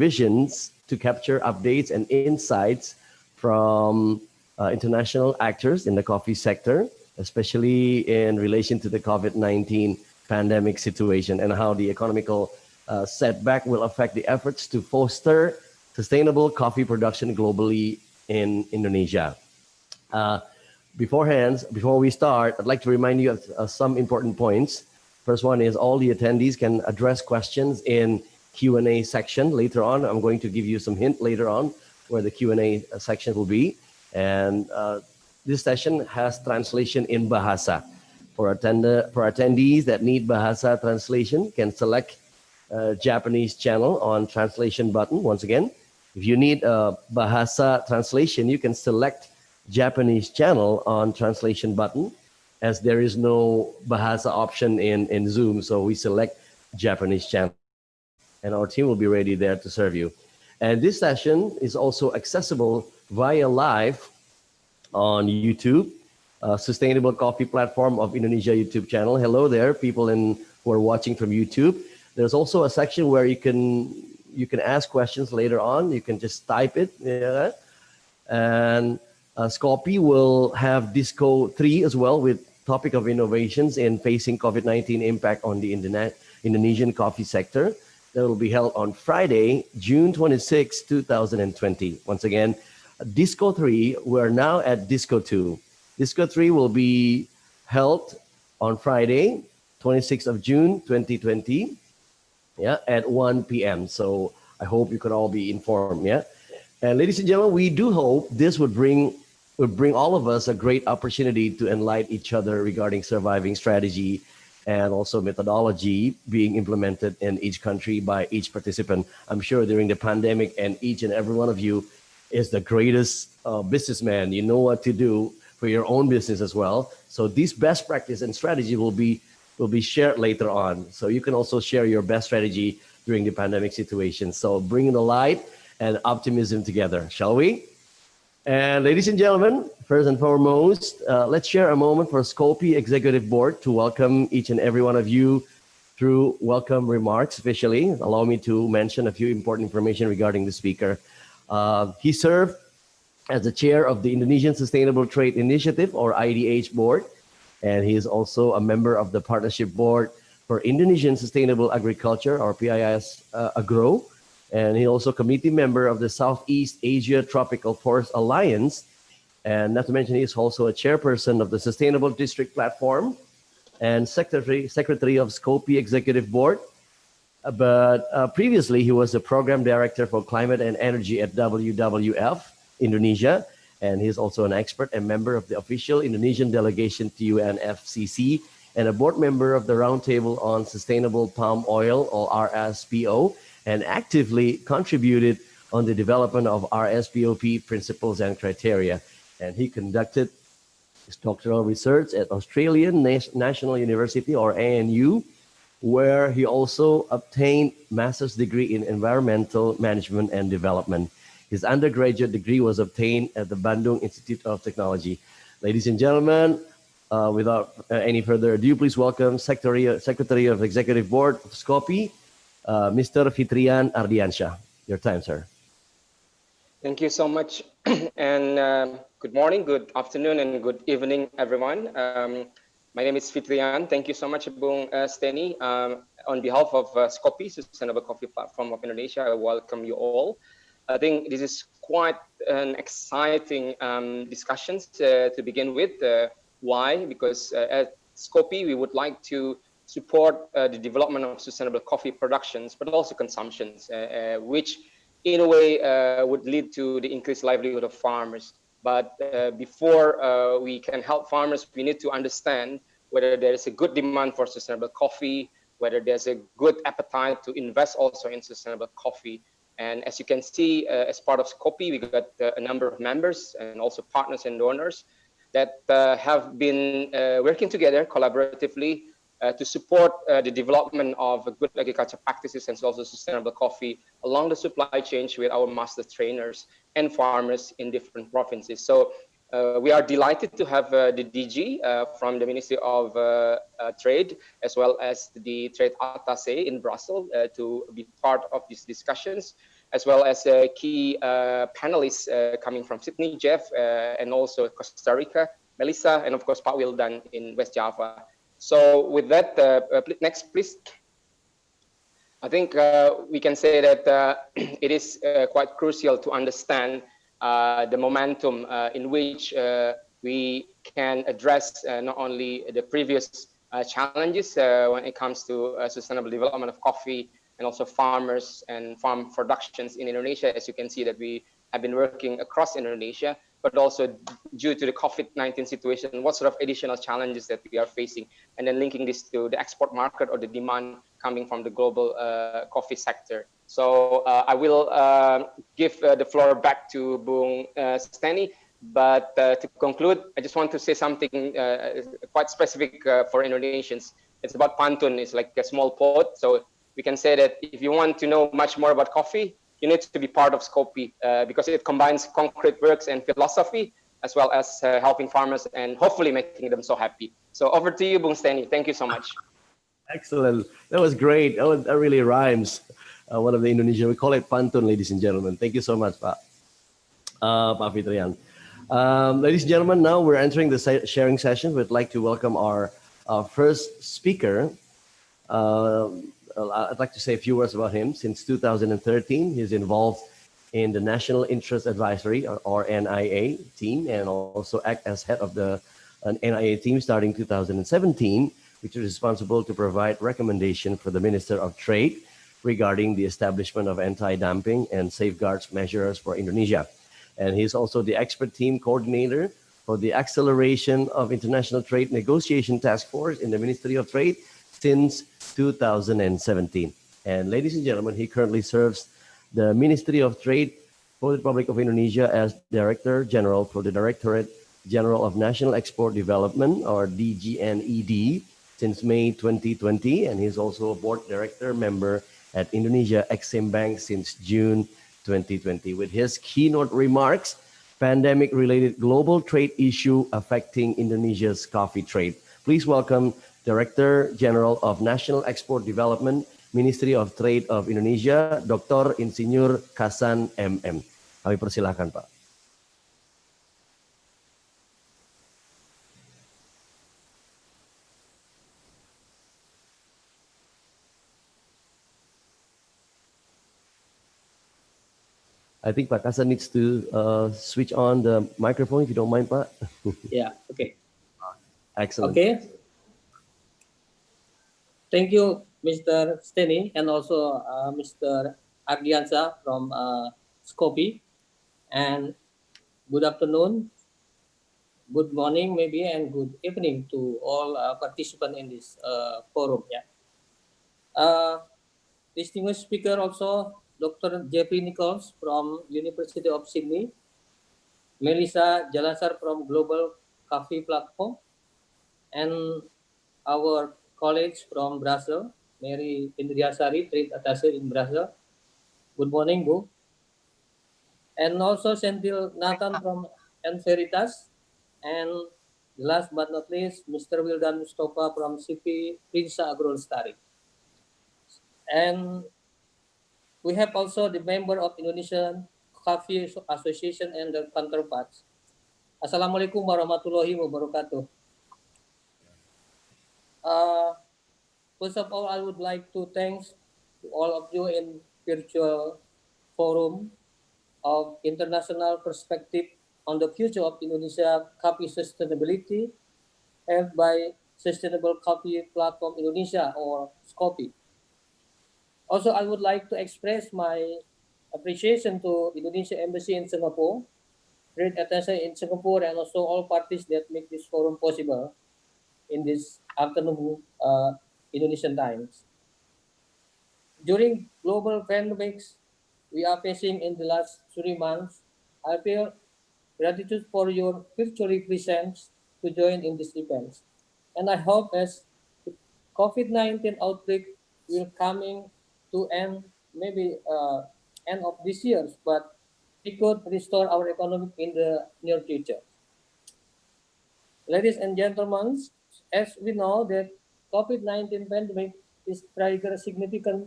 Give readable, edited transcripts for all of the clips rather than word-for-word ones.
visions to capture updates and insights from international actors in the coffee sector, especially in relation to the COVID-19 pandemic situation and how the economical setback will affect the efforts to foster sustainable coffee production globally in Indonesia. Before we start, I'd like to remind you of some important points. First one is all the attendees can address questions in Q&A section later on. I'm going to give you some hint later on where the Q&A section will be. And this session has translation in Bahasa. For attendees that need Bahasa translation, can select Japanese channel on translation button. Once again, if you need a Bahasa translation, you can select Japanese channel on translation button, as there is no Bahasa option in Zoom. So we select Japanese channel and our team will be ready there to serve you. And this session is also accessible via live on YouTube, Sustainable Coffee Platform of Indonesia YouTube channel. Hello there, people who are watching from YouTube. There's also a section where you can ask questions later on. You can just type it. Yeah. And Kopi will have DISKO 3 as well, with topic of innovations in facing COVID-19 impact on the Indonesian coffee sector. That will be held on Friday, June 26, 2020. Once again, DISKO 3, we're now at DISKO 2. DISKO 3 will be held on Friday, 26th of June, 2020, yeah, at 1 p.m. So I hope you could all be informed, yeah. And ladies and gentlemen, we do hope this would bring all of us a great opportunity to enlighten each other regarding surviving strategy and also methodology being implemented in each country by each participant. I'm sure during the pandemic, and each and every one of you is the greatest businessman. You know what to do for your own business as well. So these best practice and strategy will be shared later on. So you can also share your best strategy during the pandemic situation. So bringing the light and optimism together, shall we? And ladies and gentlemen, first and foremost, let's share a moment for Kopi Executive Board to welcome each and every one of you through welcome remarks officially. Allow me to mention a few important information regarding the speaker. He served as the chair of the Indonesian Sustainable Trade Initiative, or IDH board, and he is also a member of the Partnership Board for Indonesian Sustainable Agriculture, or PIS Agro. And he also committee member of the Southeast Asia Tropical Forest Alliance. And not to mention, he is also a chairperson of the Sustainable District Platform and secretary of Kopi Executive Board. But previously, he was the program director for climate and energy at WWF Indonesia. And he's also an expert and member of the official Indonesian delegation to UNFCCC and a board member of the Roundtable on Sustainable Palm Oil, or RSPO, and actively contributed on the development of RSPOP principles and criteria. And he conducted his doctoral research at Australian National University, or ANU, where he also obtained master's degree in environmental management and development. His undergraduate degree was obtained at the Bandung Institute of Technology. Ladies and gentlemen, without any further ado, please welcome Secretary of Executive Board of Kopi, Mr. Fitrian Ardiansyah. Your time, sir. Thank you so much. And good morning, good afternoon, and good evening, everyone. My name is Fitrian. Thank you so much, Bung Steny. On behalf of Kopi, Sustainable Coffee Platform of Indonesia, I welcome you all. I think this is quite an exciting discussion to begin with. Why? Because at Kopi, we would like to support the development of sustainable coffee productions, but also consumptions, which in a way would lead to the increased livelihood of farmers. But before we can help farmers, we need to understand whether there is a good demand for sustainable coffee, whether there's a good appetite to invest also in sustainable coffee. And as you can see, as part of Kopi, we got a number of members and also partners and donors that have been working together collaboratively to support the development of good agriculture practices and also sustainable coffee along the supply chain with our master trainers and farmers in different provinces. So we are delighted to have the DG from the Ministry of Trade, as well as the Trade Atase in Brussels to be part of these discussions. as well as key panelists coming from Sydney, Jeff, and also Costa Rica, Melissa, and of course, Pak Wildan in West Java. So with that, next, please. I think we can say that it is quite crucial to understand the momentum in which we can address not only the previous challenges when it comes to sustainable development of coffee and also farmers and farm productions in Indonesia. As you can see that we have been working across Indonesia, but also due to the COVID-19 situation, what sort of additional challenges that we are facing, and then linking this to the export market or the demand coming from the global coffee sector. So I will give the floor back to Bung Steny. But to conclude, I just want to say something quite specific for Indonesians. It's about pantun. It's like a small pot. So we can say that if you want to know much more about coffee, you need to be part of Kopi because it combines concrete works and philosophy, as well as helping farmers and hopefully making them so happy. So over to you, Bung Steny. Thank you so much. Excellent. That was great. That really rhymes. One of the Indonesian, we call it pantun, ladies and gentlemen. Thank you so much, Pak. Pak Fitrian. Ladies and gentlemen, now we're entering the sharing session. We'd like to welcome our first speaker. I'd like to say a few words about him. Since 2013, he's involved in the National Interest Advisory, or NIA team, and also act as head of the NIA team starting 2017, which is responsible to provide recommendation for the Minister of Trade regarding the establishment of anti-dumping and safeguards measures for Indonesia. And he's also the expert team coordinator for the acceleration of international trade negotiation task force in the Ministry of Trade since 2017. And ladies and gentlemen, he currently serves the Ministry of Trade for the Republic of Indonesia as Director General for the Directorate General of National Export Development, or DGNED, since May 2020. And he's also a board director member at Indonesia Exim Bank since June 2020. With his keynote remarks, pandemic-related global trade issue affecting Indonesia's coffee trade. Please welcome Director General of National Export Development, Ministry of Trade of Indonesia, Dr. Insinyur Kasan MM. Kami persilahkan, Pak. I think Pak Kasan needs to switch on the microphone, if you don't mind, Pak. Yeah, okay. Excellent. Okay. Thank you, Mr. Steny, and also Mr. Ardiansa from Kopi. And good afternoon, good morning maybe, and good evening to all participants in this forum. Yeah. Distinguished speaker also, Dr. Jeffrey Nichols from University of Sydney, Melissa Salazar from Global Coffee Platform, and our colleagues from Brussels, Mary Indriasari, Trade Atase in Brussels. Good morning, Bu. And also Senthil Nathan from Enveritas, and last but not least, Mr. Wildan Mustafa from CP Frinsa Agrolestari. And we have also the member of Indonesian Coffee Association and their counterparts. Assalamualaikum warahmatullahi wabarakatuh. First of all, I would like to thank all of you in virtual forum of international perspective on the future of Indonesia coffee sustainability held by Sustainable Coffee Platform Indonesia, or Kopi. Also, I would like to express my appreciation to Indonesia Embassy in Singapore, Trade Atase in Singapore, and also all parties that make this forum possible in this afternoon Indonesian times. During global pandemics we are facing in the last 3 months, I feel gratitude for your virtually presence to join in this event. And I hope as the COVID-19 outbreak will coming to end, maybe end of this year, but we could restore our economy in the near future. Ladies and gentlemen, as we know that COVID-19 pandemic is trigger significant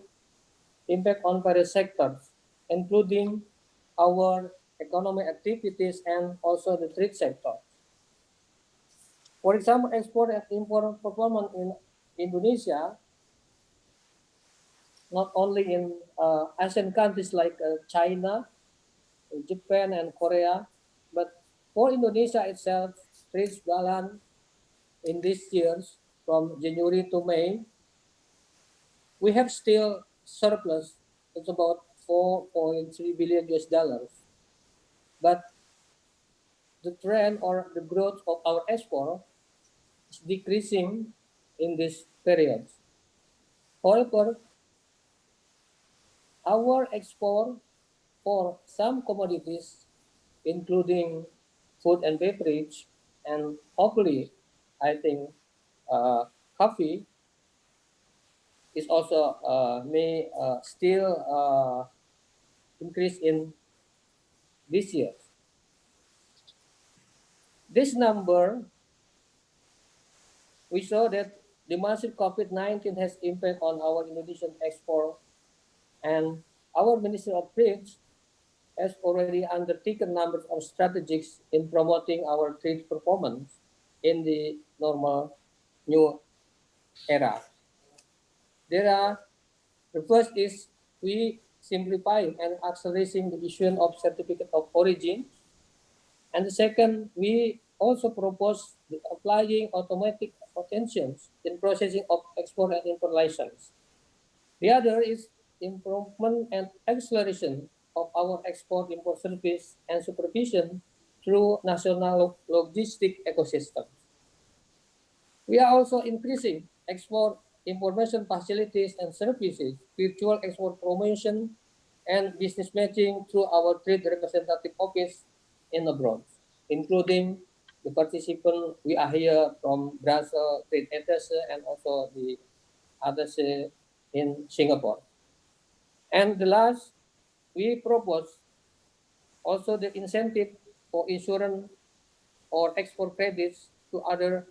impact on various sectors including our economic activities and also the trade sector. For example, export and import performance in Indonesia, not only in Asian countries like China, Japan, and Korea, but for Indonesia itself, trade balance in these years from January to May, we have still surplus. It's about 4.3 billion US dollars. But the trend or the growth of our export is decreasing in this period. However, our export for some commodities, including food and beverage, and hopefully, I think, coffee is also may still increase in this year. This number, we saw that the massive COVID-19 has impact on our Indonesian export, and our Ministry of Trade has already undertaken numbers of strategies in promoting our trade performance in the normal new era. The first is we simplifying and accelerating the issuance of certificate of origin. And the second, we also propose the applying automatic attentions in processing of export and import license. The other is improvement and acceleration of our export import service and supervision through national logistic ecosystem. We are also increasing export information facilities and services, virtual export promotion, and business matching through our trade representative office in abroad, including the participant we are here from Brussels, Trade Atase, and also the Atase in Singapore. And the last, we propose also the incentive for insurance or export credits to other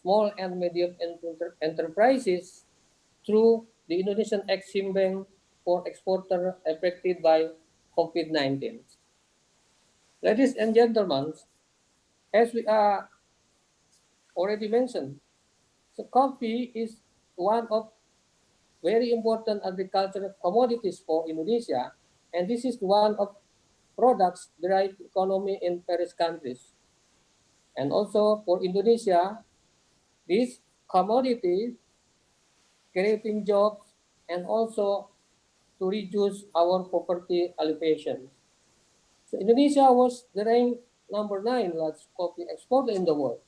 small and medium enterprises through the Indonesian Exim Bank for exporters affected by COVID-19. Ladies and gentlemen, as we are already mentioned, so coffee is one of very important agricultural commodities for Indonesia, and this is one of products drive economy in various countries. And also for Indonesia, this commodity creating jobs and also to reduce our poverty alleviation. So Indonesia was the ranked number 9 largest coffee exporter in the world,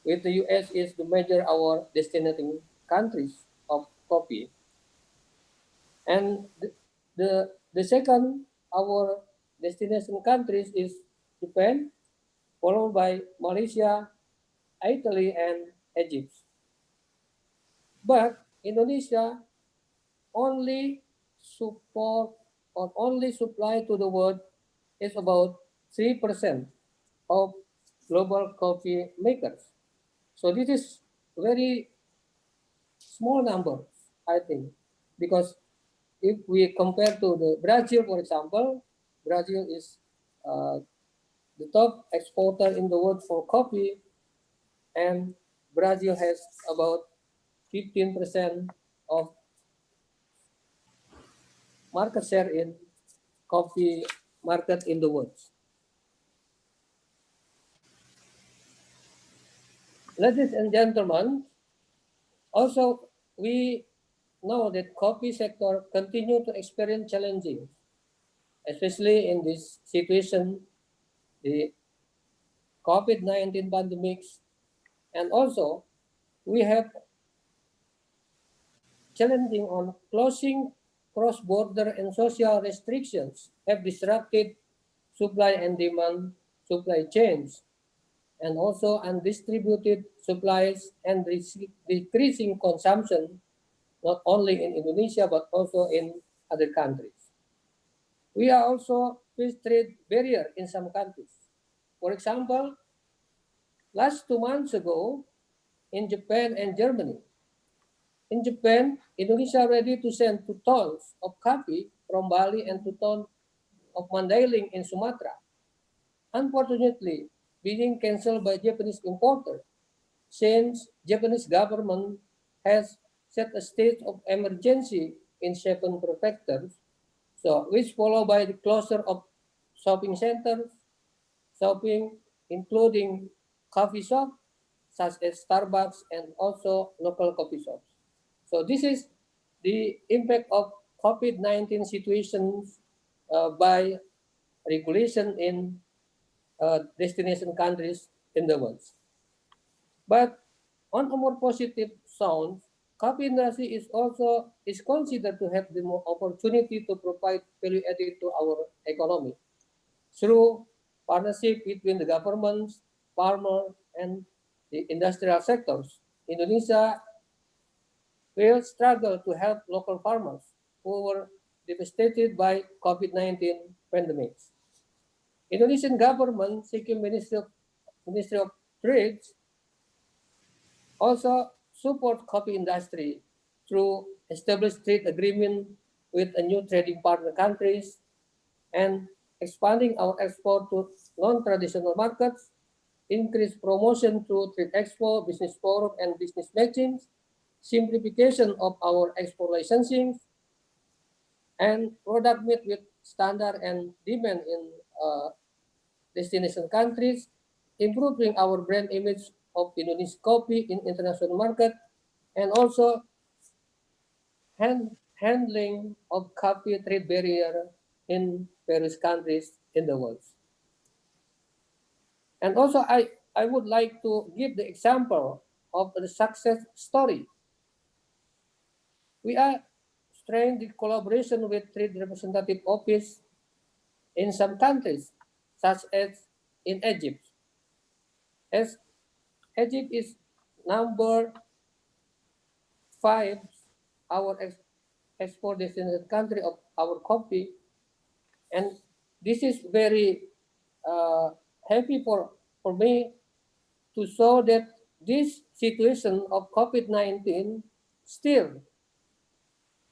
with the US is the major our destination countries of coffee. And the second our destination countries is Japan, followed by Malaysia, Italy, and Egypt. But Indonesia only support or only supply to the world is about 3% of global coffee makers. So this is very small number, I think, because if we compare to the Brazil, for example, Brazil is the top exporter in the world for coffee, and Brazil has about 15% of market share in coffee market in the world. Ladies and gentlemen, also we know that coffee sector continue to experience challenges, especially in this situation, the COVID-19 pandemics, and also we have challenging on closing cross-border and social restrictions have disrupted supply and demand supply chains, and also undistributed supplies and decreasing consumption, not only in Indonesia, but also in other countries. We are also face trade barrier in some countries. For example, last 2 months ago, in Japan and Germany, In Japan, Indonesia ready to send 2 tons of coffee from Bali and 2 tons of Mandailing in Sumatra. Unfortunately, being cancelled by Japanese importer, since Japanese government has set a state of emergency in 7 prefectures, so which followed by the closure of shopping centers, shopping including coffee shops such as Starbucks and also local coffee shops. So this is the impact of COVID-19 situations by regulation in destination countries in the world. But on a more positive sound, coffee industry is considered to have the more opportunity to provide value added to our economy through partnership between the governments, farmers, and the industrial sectors. Indonesia will struggle to help local farmers who were devastated by COVID-19 pandemic. Indonesian government, seeking Ministry of Trade, also support coffee industry through established trade agreement with a new trading partner countries and expanding our export to non-traditional markets, increase promotion through trade expo, business forum, and business matchings, simplification of our export licensing, and product meet with standard and demand in destination countries, improving our brand image of Indonesia coffee in international market, and also handling of coffee trade barrier in various countries in the world. And also I would like to give the example of the success story. We are strengthening the collaboration with trade representative office in some countries, such as in Egypt. As Egypt is number 5, our export destination country of our coffee, and this is very happy for me to show that this situation of COVID-19 still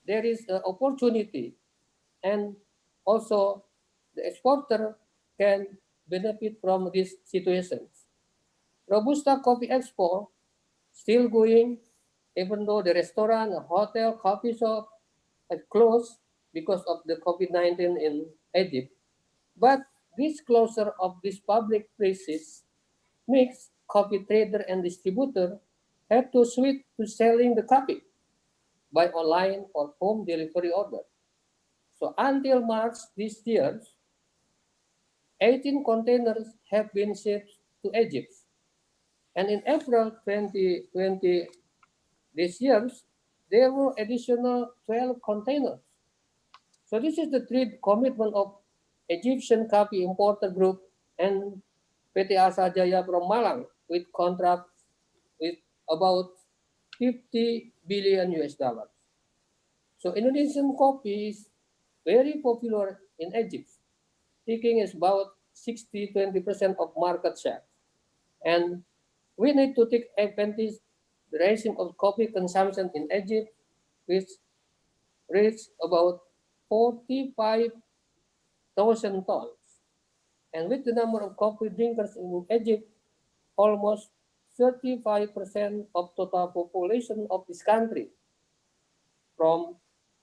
there is an opportunity, and also the exporter can benefit from these situations. Robusta coffee export still going, even though the restaurant, hotel, coffee shop have closed because of the COVID-19 in Egypt. But this closure of these public places makes coffee trader and distributor have to switch to selling the coffee by online or home delivery order. So until March this year, 18 containers have been shipped to Egypt. And in April 2020, this year, there were additional 12 containers. So this is the trade commitment of Egyptian coffee importer group and PT Asa Jaya from Malang with contracts with about 50 billion US dollars. So Indonesian coffee is very popular in Egypt, taking is about 60-20% of market share. And we need to take advantage the rising of coffee consumption in Egypt, which reached about 45,000 tons. And with the number of coffee drinkers in Egypt, almost 35% of total population of this country, from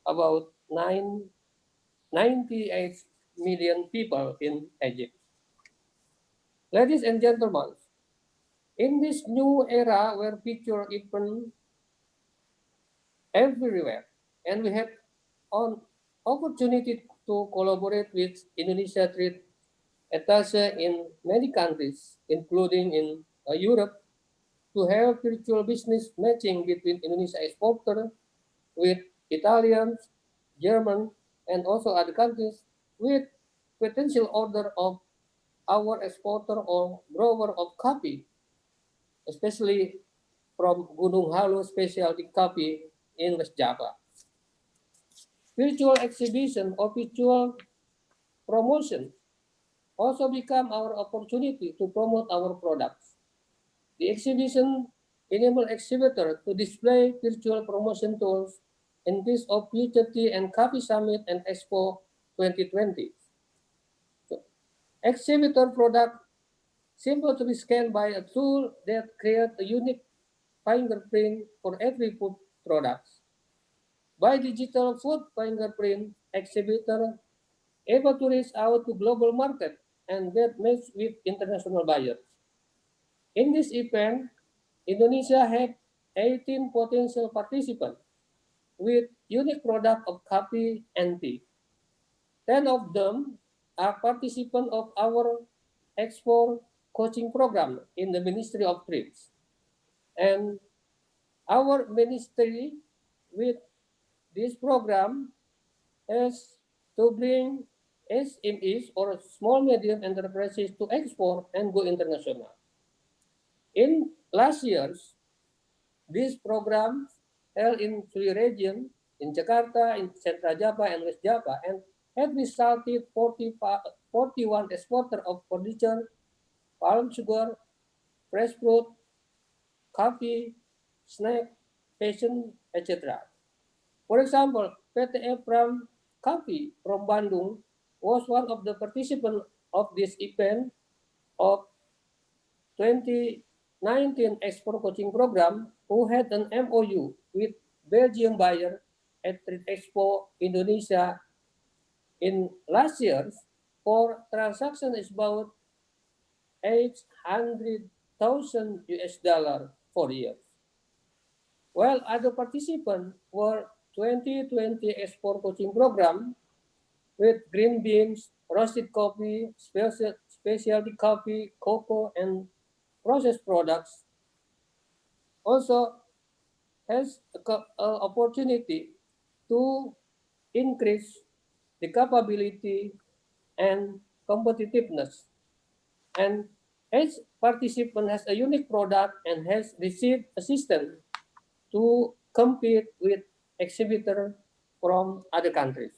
about 98 million people in Egypt. Ladies and gentlemen, in this new era where picture even everywhere, and we have an opportunity to collaborate with Indonesia Trade Atase in many countries, including in Europe, to have virtual business matching between Indonesia exporter with Italians, German, and also other countries with potential order of our exporter or grower of coffee, especially from Gunung Halu specialty coffee in West Java. Virtual exhibition or virtual promotion also become our opportunity to promote our products. The exhibition enable exhibitors to display virtual promotion tools in case of Future Tea and Coffee Summit and Expo 2020. So, exhibitor product simple to be scanned by a tool that creates a unique fingerprint for every food product. By digital food fingerprint, exhibitor able to reach out to global market and get matched with international buyers. In this event, Indonesia had 18 potential participants with unique product of coffee and tea. 10 of them are participants of our Ekspor coaching program in the Ministry of Trade. And our ministry with this program is to bring SMEs or small medium enterprises to export and go international. In last years, this program held in three regions, in Jakarta, in Central Java, and West Java, and had resulted 41 exporters of furniture, palm sugar, fresh fruit, coffee, snack, fashion, etc. For example, PTF from Coffee from Bandung was one of the participants of this event of 2019 Export Coaching Program who had an MOU with Belgian buyer at Trade Expo Indonesia in last year for transaction is about 800,000 US dollar for years. While other participants were 2020 Export Coaching Program with green beans, roasted coffee, specialty coffee, cocoa, and processed products, also has an opportunity to increase the capability and competitiveness. And each participant has a unique product and has received assistance to compete with exhibitors from other countries.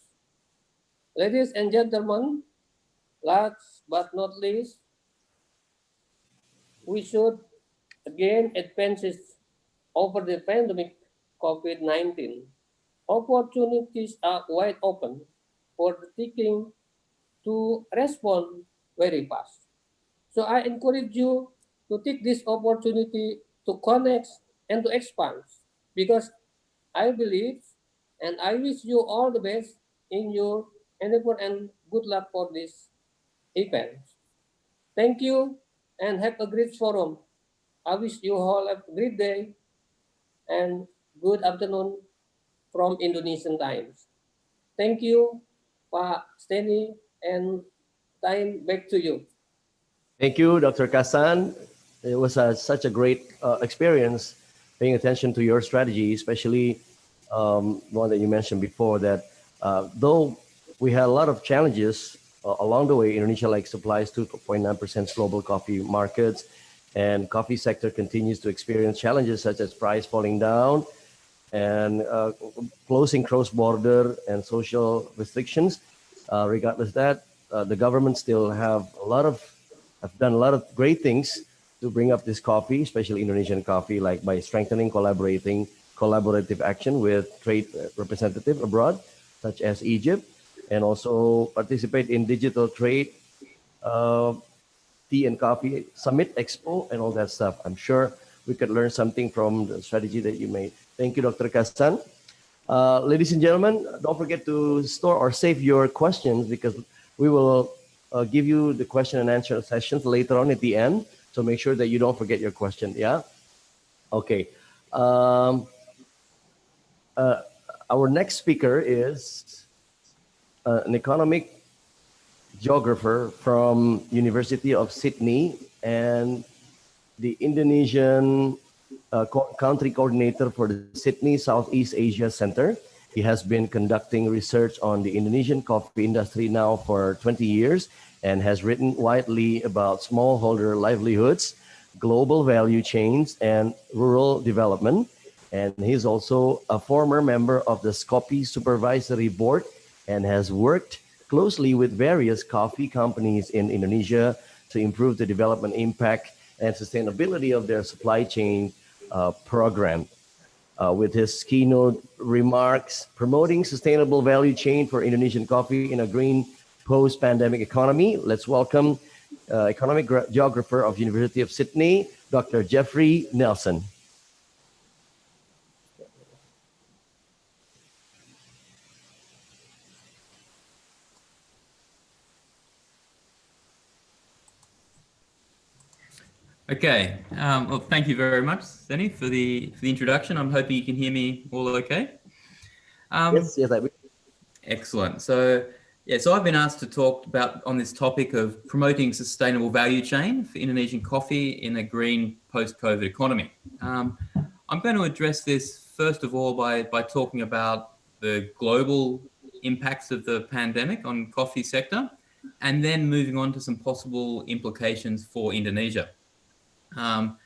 Ladies and gentlemen, last but not least, we should again advance over the pandemic COVID-19. Opportunities are wide open for the thinking to respond very fast. So I encourage you to take this opportunity to connect and to expand because I believe and I wish you all the best in your endeavor and good luck for this event. Thank you and have a great forum. I wish you all a great day and good afternoon from Indonesian times. Thank you, Pak Steny, and time back to you. Thank you, Dr. Kasan. It was such a great experience paying attention to your strategy, especially one that you mentioned before that though we had a lot of challenges along the way, Indonesia supplies 2.9% global coffee markets, and coffee sector continues to experience challenges such as price falling down and closing cross-border and social restrictions. Regardless of that, the government still have done a lot of great things to bring up this coffee, especially Indonesian coffee, like by strengthening collaborative action with trade representatives abroad, such as Egypt, and also participate in digital trade, tea and coffee summit, expo, and all that stuff. I'm sure we could learn something from the strategy that you made. Thank you, Dr. Kasan. Ladies and gentlemen, don't forget to store or save your questions because we will give you the question and answer sessions later on at the end. So make sure that you don't forget your question. Yeah. Okay. Our next speaker is an economic geographer from University of Sydney and the Indonesian country coordinator for the Sydney Southeast Asia Center. He has been conducting research on the Indonesian coffee industry now for 20 years and has written widely about smallholder livelihoods, global value chains, and rural development. And he's also a former member of the Coffee Supervisory Board and has worked closely with various coffee companies in Indonesia to improve the development impact and sustainability of their supply chain program. With his keynote remarks, promoting sustainable value chain for Indonesian coffee in a green post-pandemic economy. Let's welcome economic geographer of University of Sydney, Dr. Jeffrey Nielsen. Okay, well, thank you very much, Senny, for the introduction. I'm hoping you can hear me all okay. Yes, I will. Excellent. So I've been asked to talk about on this topic of promoting sustainable value chain for Indonesian coffee in a green post-COVID economy. I'm going to address this first of all by talking about the global impacts of the pandemic on coffee sector, and then moving on to some possible implications for Indonesia. And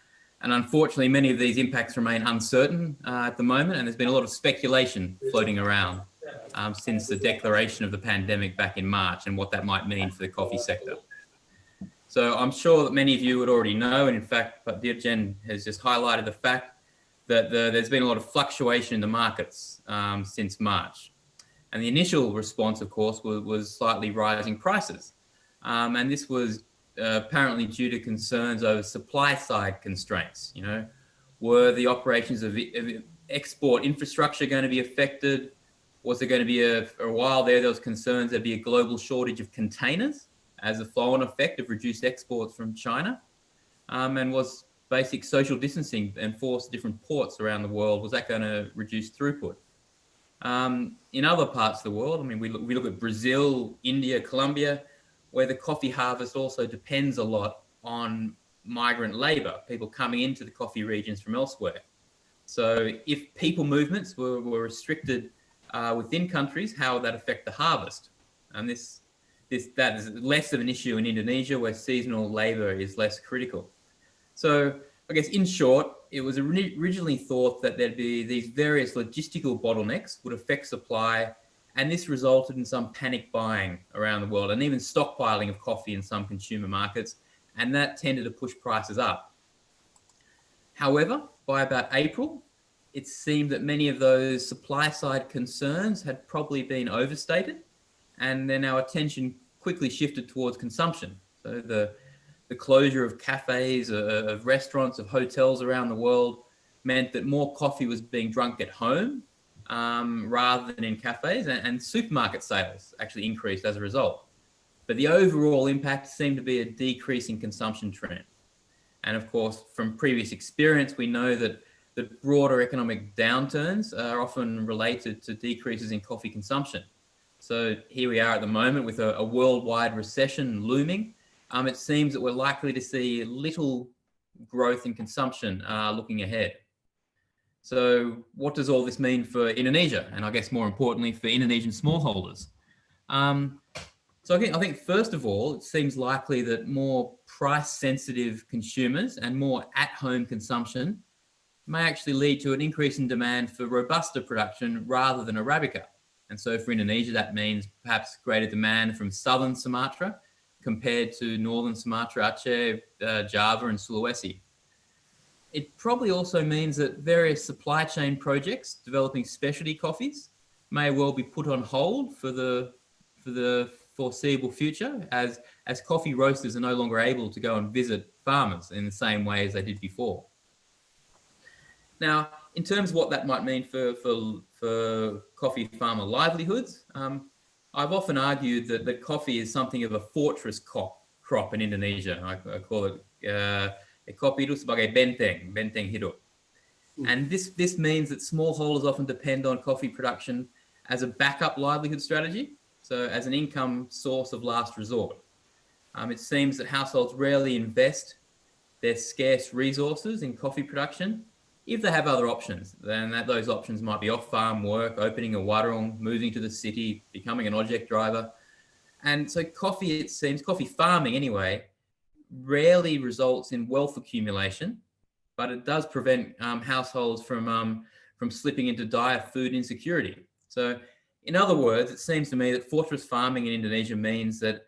unfortunately, many of these impacts remain uncertain at the moment, and there's been a lot of speculation floating around since the declaration of the pandemic back in March and what that might mean for the coffee sector. So I'm sure that many of you would already know, and in fact, but Jen has just highlighted the fact that there's been a lot of fluctuation in the markets since March. And the initial response, of course, was slightly rising prices. And this was apparently due to concerns over supply side constraints. Were the operations of export infrastructure going to be affected? Was there going to be for a while there was concerns there'd be a global shortage of containers as a flow-on effect of reduced exports from China? And was basic social distancing enforced at different ports around the world, was that going to reduce throughput? In other parts of the world, I mean, we look at Brazil, India, Colombia, where the coffee harvest also depends a lot on migrant labor, people coming into the coffee regions from elsewhere. So if people movements were restricted within countries, how would that affect the harvest? And that is less of an issue in Indonesia, where seasonal labor is less critical. So I guess in short, it was originally thought that there'd be these various logistical bottlenecks would affect supply, and this resulted in some panic buying around the world and even stockpiling of coffee in some consumer markets, and that tended to push prices up. However, by about April, it seemed that many of those supply side concerns had probably been overstated, and then our attention quickly shifted towards consumption. So the closure of cafes, of restaurants, of hotels around the world meant that more coffee was being drunk at home rather than in cafes, and supermarket sales actually increased as a result. But the overall impact seemed to be a decrease in consumption trend. And of course, from previous experience, we know that the broader economic downturns are often related to decreases in coffee consumption. So here we are at the moment with a worldwide recession looming. It seems that we're likely to see little growth in consumption looking ahead. So what does all this mean for Indonesia? And I guess more importantly for Indonesian smallholders? So I think first of all, it seems likely that more price sensitive consumers and more at-home consumption may actually lead to an increase in demand for Robusta production rather than Arabica. And so for Indonesia, that means perhaps greater demand from southern Sumatra compared to northern Sumatra, Aceh, Java and Sulawesi. It probably also means that various supply chain projects developing specialty coffees may well be put on hold for the foreseeable future, as coffee roasters are no longer able to go and visit farmers in the same way as they did before. Now, in terms of what that might mean for coffee farmer livelihoods, I've often argued that coffee is something of a fortress crop in Indonesia. I call it kopi itu sebagai benteng hidup. And this means that smallholders often depend on coffee production as a backup livelihood strategy, so as an income source of last resort. It seems that households rarely invest their scarce resources in coffee production. If they have other options, then those options might be off-farm work, opening a warung, moving to the city, becoming an object driver. And so coffee, it seems, coffee farming anyway, rarely results in wealth accumulation, but it does prevent households from slipping into dire food insecurity. So in other words, it seems to me that fortress farming in Indonesia means that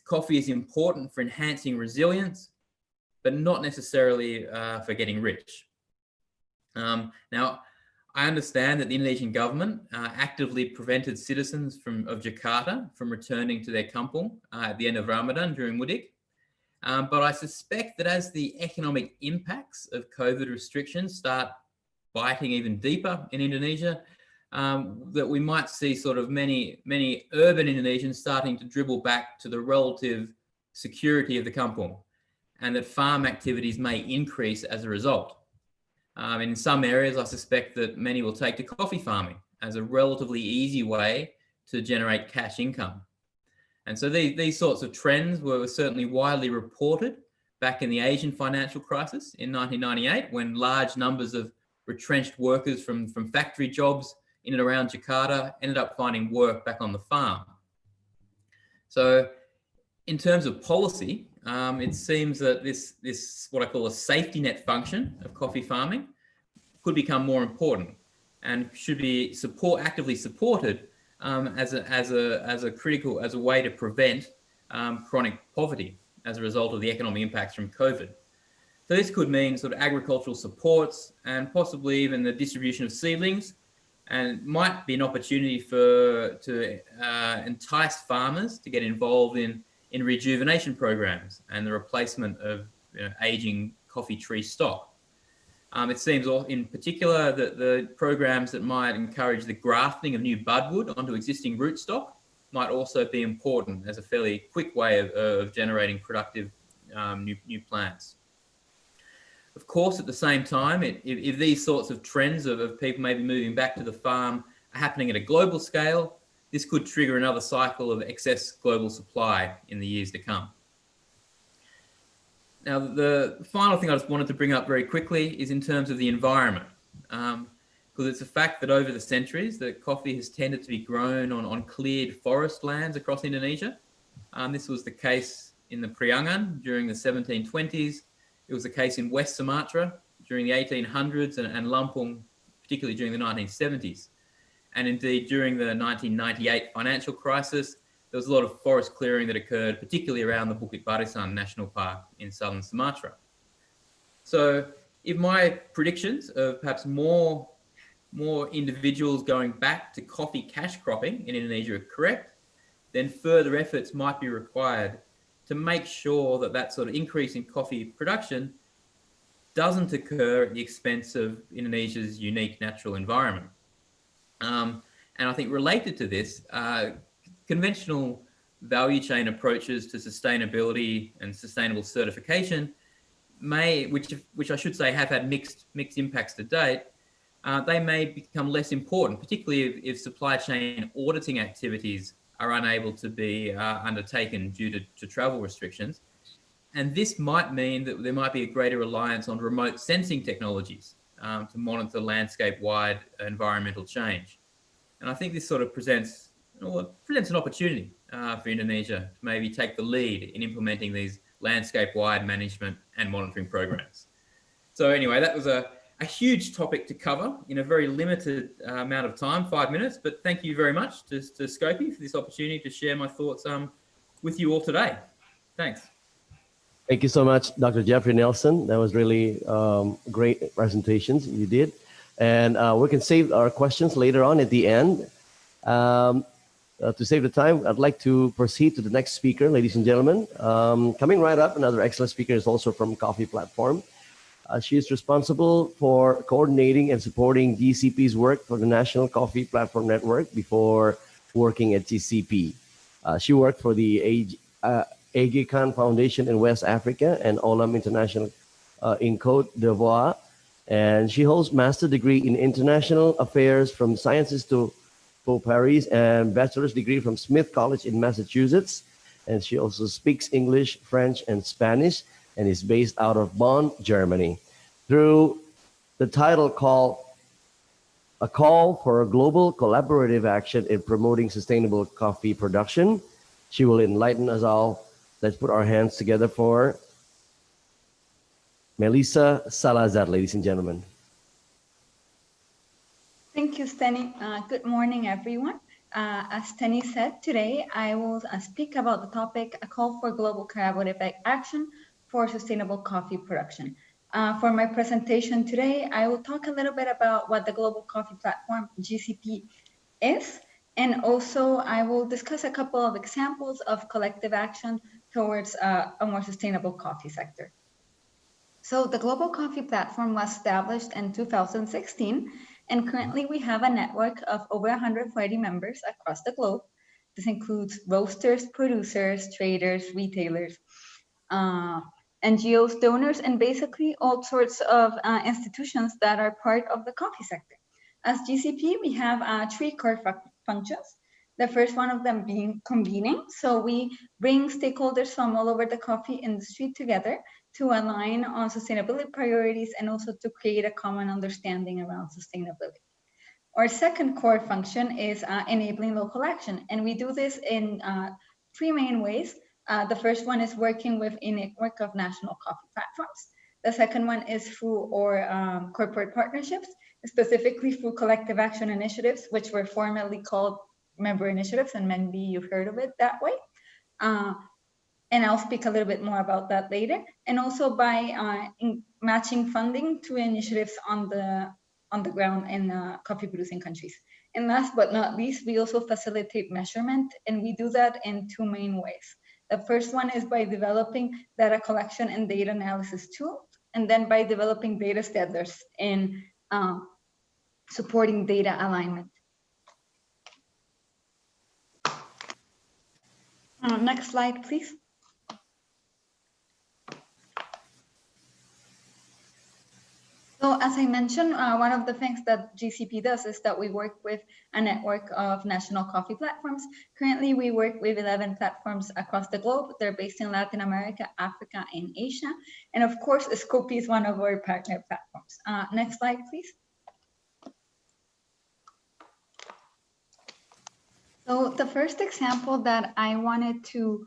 coffee is important for enhancing resilience, but not necessarily for getting rich. Now, I understand that the Indonesian government actively prevented citizens of Jakarta from returning to their kampung at the end of Ramadan during Mudik. But I suspect that as the economic impacts of COVID restrictions start biting even deeper in Indonesia, that we might see sort of many urban Indonesians starting to dribble back to the relative security of the kampung, and that farm activities may increase as a result. In some areas, I suspect that many will take to coffee farming as a relatively easy way to generate cash income. And so these sorts of trends were certainly widely reported back in the Asian financial crisis in 1998, when large numbers of retrenched workers from factory jobs in and around Jakarta ended up finding work back on the farm. So in terms of policy, it seems that this what I call a safety net function of coffee farming could become more important and should be actively supported as a way to prevent chronic poverty as a result of the economic impacts from COVID. So this could mean sort of agricultural supports and possibly even the distribution of seedlings, and might be an opportunity to entice farmers to get involved in rejuvenation programs and the replacement of aging coffee tree stock. It seems in particular that the programs that might encourage the grafting of new budwood onto existing rootstock might also be important as a fairly quick way of generating productive new plants. Of course, at the same time, if these sorts of trends of people maybe moving back to the farm are happening at a global scale, this could trigger another cycle of excess global supply in the years to come. Now, the final thing I just wanted to bring up very quickly is in terms of the environment, because it's a fact that over the centuries that coffee has tended to be grown on cleared forest lands across Indonesia. This was the case in the Pengembangan during the 1720s. It was the case in West Sumatra during the 1800s and Lampung, particularly during the 1970s. And indeed, during the 1998 financial crisis, there was a lot of forest clearing that occurred, particularly around the Bukit Barisan National Park in southern Sumatra. So if my predictions of perhaps more individuals going back to coffee cash cropping in Indonesia are correct, then further efforts might be required to make sure that sort of increase in coffee production doesn't occur at the expense of Indonesia's unique natural environment. And I think related to this, conventional value chain approaches to sustainability and sustainable certification which I should say have had mixed impacts to date, they may become less important, particularly if supply chain auditing activities are unable to be undertaken due to travel restrictions. And this might mean that there might be a greater reliance on remote sensing technologies to monitor landscape-wide environmental change. And I think this sort of presents an opportunity for Indonesia to maybe take the lead in implementing these landscape-wide management and monitoring programs. So anyway, that was a huge topic to cover in a very limited amount of time, 5 minutes, but thank you very much to Scopy for this opportunity to share my thoughts with you all today. Thanks. Thank you so much, Dr. Jeffrey Nelson. That was really great presentations you did. And we can save our questions later on at the end. To save the time, I'd like to proceed to the next speaker, ladies and gentlemen. Coming right up, another excellent speaker is also from Coffee Platform. She is responsible for coordinating and supporting GCP's work for the National Coffee Platform Network before working at GCP. She worked for the Aga Foundation in West Africa and Olam International in Côte d'Ivoire. And she holds master's degree in international affairs from Sciences to Paris and bachelor's degree from Smith College in Massachusetts. And she also speaks English, French, and Spanish, and is based out of Bonn, Germany. Through the title called A Call for a Global Collaborative Action in Promoting Sustainable Coffee Production, she will enlighten us all. Let's put our hands together for Melissa Salazar, ladies and gentlemen. Thank you, Steny. Good morning, everyone. As Steny said, today I will speak about the topic, A Call for Global Collaborative Action for Sustainable Coffee Production. For my presentation today, I will talk a little bit about what the Global Coffee Platform, GCP, is, and also I will discuss a couple of examples of collective action towards a more sustainable coffee sector. So the Global Coffee Platform was established in 2016, and currently we have a network of over 140 members across the globe. This includes roasters, producers, traders, retailers, NGOs, donors, and basically all sorts of institutions that are part of the coffee sector. As GCP, we have 3 core functions. The first one of them being convening. So we bring stakeholders from all over the coffee industry together to align on sustainability priorities and also to create a common understanding around sustainability. Our second core function is enabling local action. And we do this in 3 main ways. The first one is working with a network of national coffee platforms. The second one is through our corporate partnerships, specifically through collective action initiatives, which were formerly called member initiatives, and maybe you've heard of it that way. And I'll speak a little bit more about that later. And also by matching funding to initiatives on the ground in coffee producing countries. And last but not least, we also facilitate measurement, and we do that in 2 main ways. The first one is by developing data collection and data analysis tools, and then by developing data standards in supporting data alignment. Next slide, please. So as I mentioned, one of the things that GCP does is that we work with a network of national coffee platforms. Currently, we work with 11 platforms across the globe. They're based in Latin America, Africa, and Asia. And of course, Scopi is one of our partner platforms. Next slide, please. So the first example that I wanted to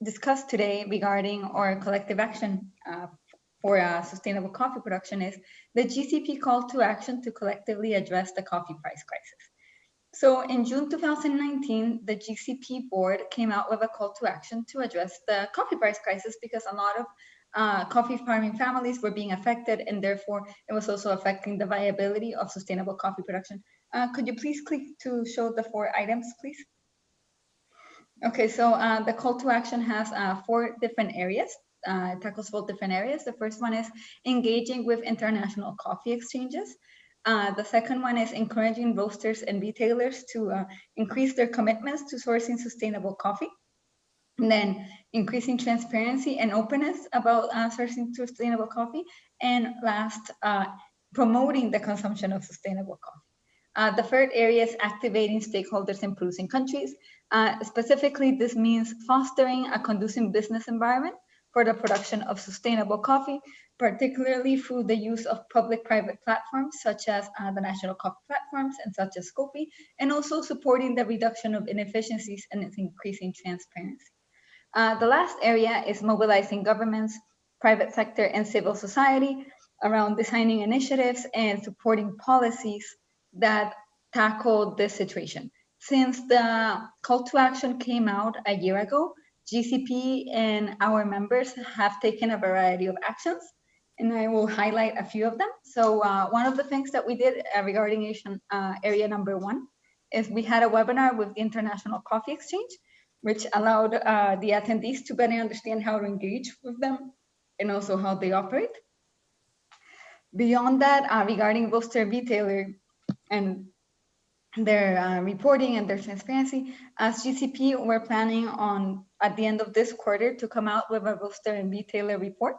discuss today regarding our collective action for sustainable coffee production is the GCP call to action to collectively address the coffee price crisis. So in June 2019, the GCP board came out with a call to action to address the coffee price crisis because a lot of coffee farming families were being affected, and therefore it was also affecting the viability of sustainable coffee production. Could you please click to show the 4 items, please? Okay, so the call to action has 4 different areas. It tackles 4 different areas. The first one is engaging with international coffee exchanges. The second one is encouraging roasters and retailers to increase their commitments to sourcing sustainable coffee. And then increasing transparency and openness about sourcing sustainable coffee. And last, promoting the consumption of sustainable coffee. The third area is activating stakeholders in producing countries. Specifically, this means fostering a conducive business environment for the production of sustainable coffee, particularly through the use of public-private platforms such as the national coffee platforms and such as Scopi, and also supporting the reduction of inefficiencies and increasing transparency. The last area is mobilizing governments, private sector, and civil society around designing initiatives and supporting policies that tackle this situation. Since the call to action came out a year ago, GCP and our members have taken a variety of actions, and I will highlight a few of them. So one of the things that we did regarding area number 1 is we had a webinar with the International Coffee Exchange, which allowed the attendees to better understand how to engage with them and also how they operate. Beyond that, regarding roaster retailer and their reporting and their transparency, as GCP, we're planning on, at the end of this quarter, to come out with a roaster and retailer report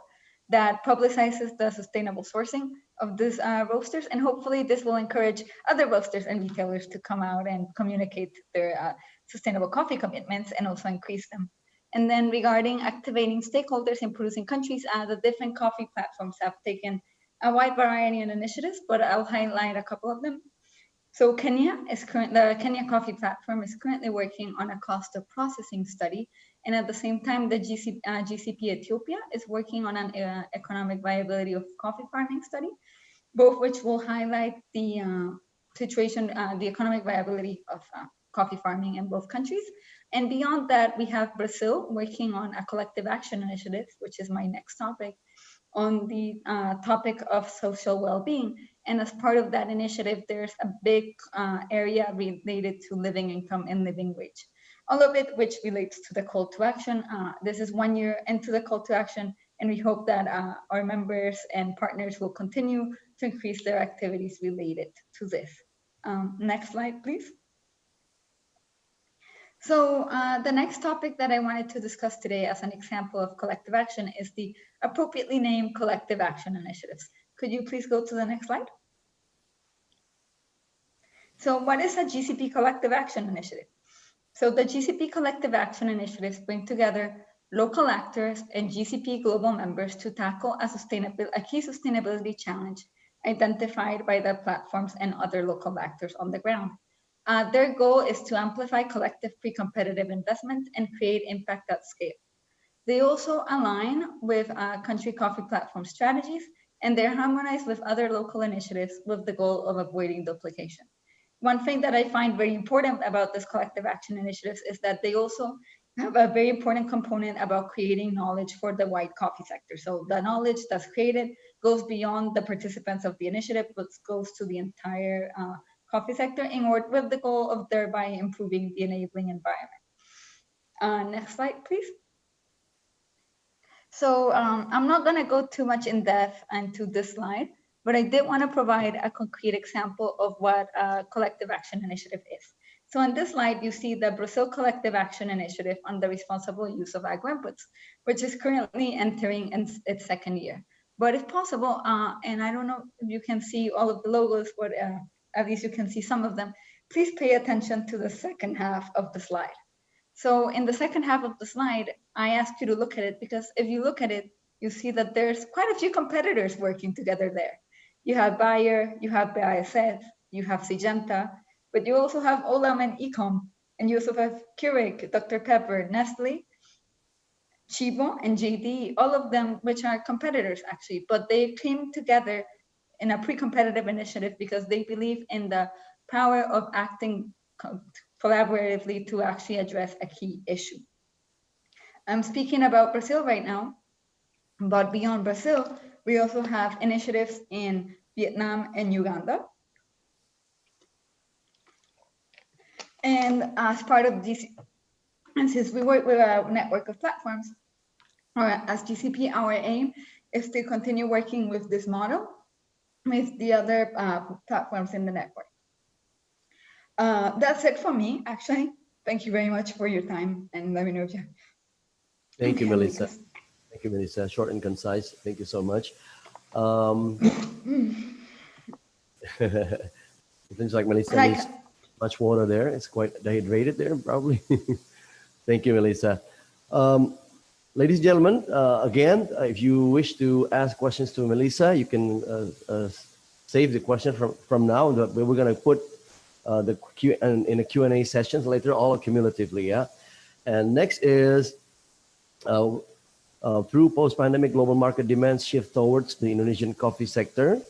that publicizes the sustainable sourcing of these roasters, and hopefully this will encourage other roasters and retailers to come out and communicate their sustainable coffee commitments and also increase them. And then regarding activating stakeholders in producing countries, the different coffee platforms have taken a wide variety of initiatives, but I'll highlight a couple of them. So the Kenya Coffee Platform is currently working on a cost of processing study. And at the same time, the GCP Ethiopia is working on an economic viability of coffee farming study, both which will highlight the situation, the economic viability of coffee farming in both countries. And beyond that, we have Brazil working on a collective action initiative, which is my next topic, on the topic of social well-being. And as part of that initiative, there's a big area related to living income and living wage. All of it which relates to the call to action. This is 1 year into the call to action, and we hope that our members and partners will continue to increase their activities related to this. Next slide, please. So the next topic that I wanted to discuss today as an example of collective action is the appropriately named collective action initiatives. Could you please go to the next slide? So what is a GCP collective action initiative? So the GCP collective action initiatives bring together local actors and GCP global members to tackle a key sustainability challenge identified by the platforms and other local actors on the ground. Their goal is to amplify collective pre-competitive investment and create impact at scale. They also align with country coffee platform strategies, and they're harmonized with other local initiatives with the goal of avoiding duplication. One thing that I find very important about this collective action initiatives is that they also have a very important component about creating knowledge for the wide coffee sector. So the knowledge that's created goes beyond the participants of the initiative, but goes to the entire coffee sector in order with the goal of thereby improving the enabling environment. Next slide, please. So I'm not going to go too much in depth into this slide, but I did want to provide a concrete example of what a collective action initiative is. So on this slide, you see the Brazil Collective Action Initiative on the responsible use of agro-inputs, which is currently entering in its second year. But if possible, and I don't know if you can see all of the logos, but at least you can see some of them, please pay attention to the second half of the slide. So in the second half of the slide, I ask you to look at it because if you look at it, you see that there's quite a few competitors working together there. You have Bayer, you have BASF, you have Syngenta, but you also have Olam and Ecom, and you also have Keurig, Dr. Pepper, Nestle, Chibo, and JD, all of them which are competitors actually, but they came together in a pre-competitive initiative because they believe in the power of acting collaboratively to actually address a key issue. I'm speaking about Brazil right now, but beyond Brazil, we also have initiatives in Vietnam and Uganda. And as part of this, and since we work with a network of platforms, or as GCP, our aim is to continue working with this model with the other platforms in the network. That's it for me, actually. Thank you very much for your time, and let me know if you have. Thank you, Melissa. Thank you, Melissa. Short and concise. Thank you so much. It seems like Melissa needs much water there. It's quite dehydrated there, probably. Thank you, Melissa. Ladies and gentlemen, again, if you wish to ask questions to Melissa, you can save the question from now. We're going to put in a Q&A sessions later, all cumulatively, yeah. And next is through post-pandemic global market demands shift towards the Indonesian coffee sector.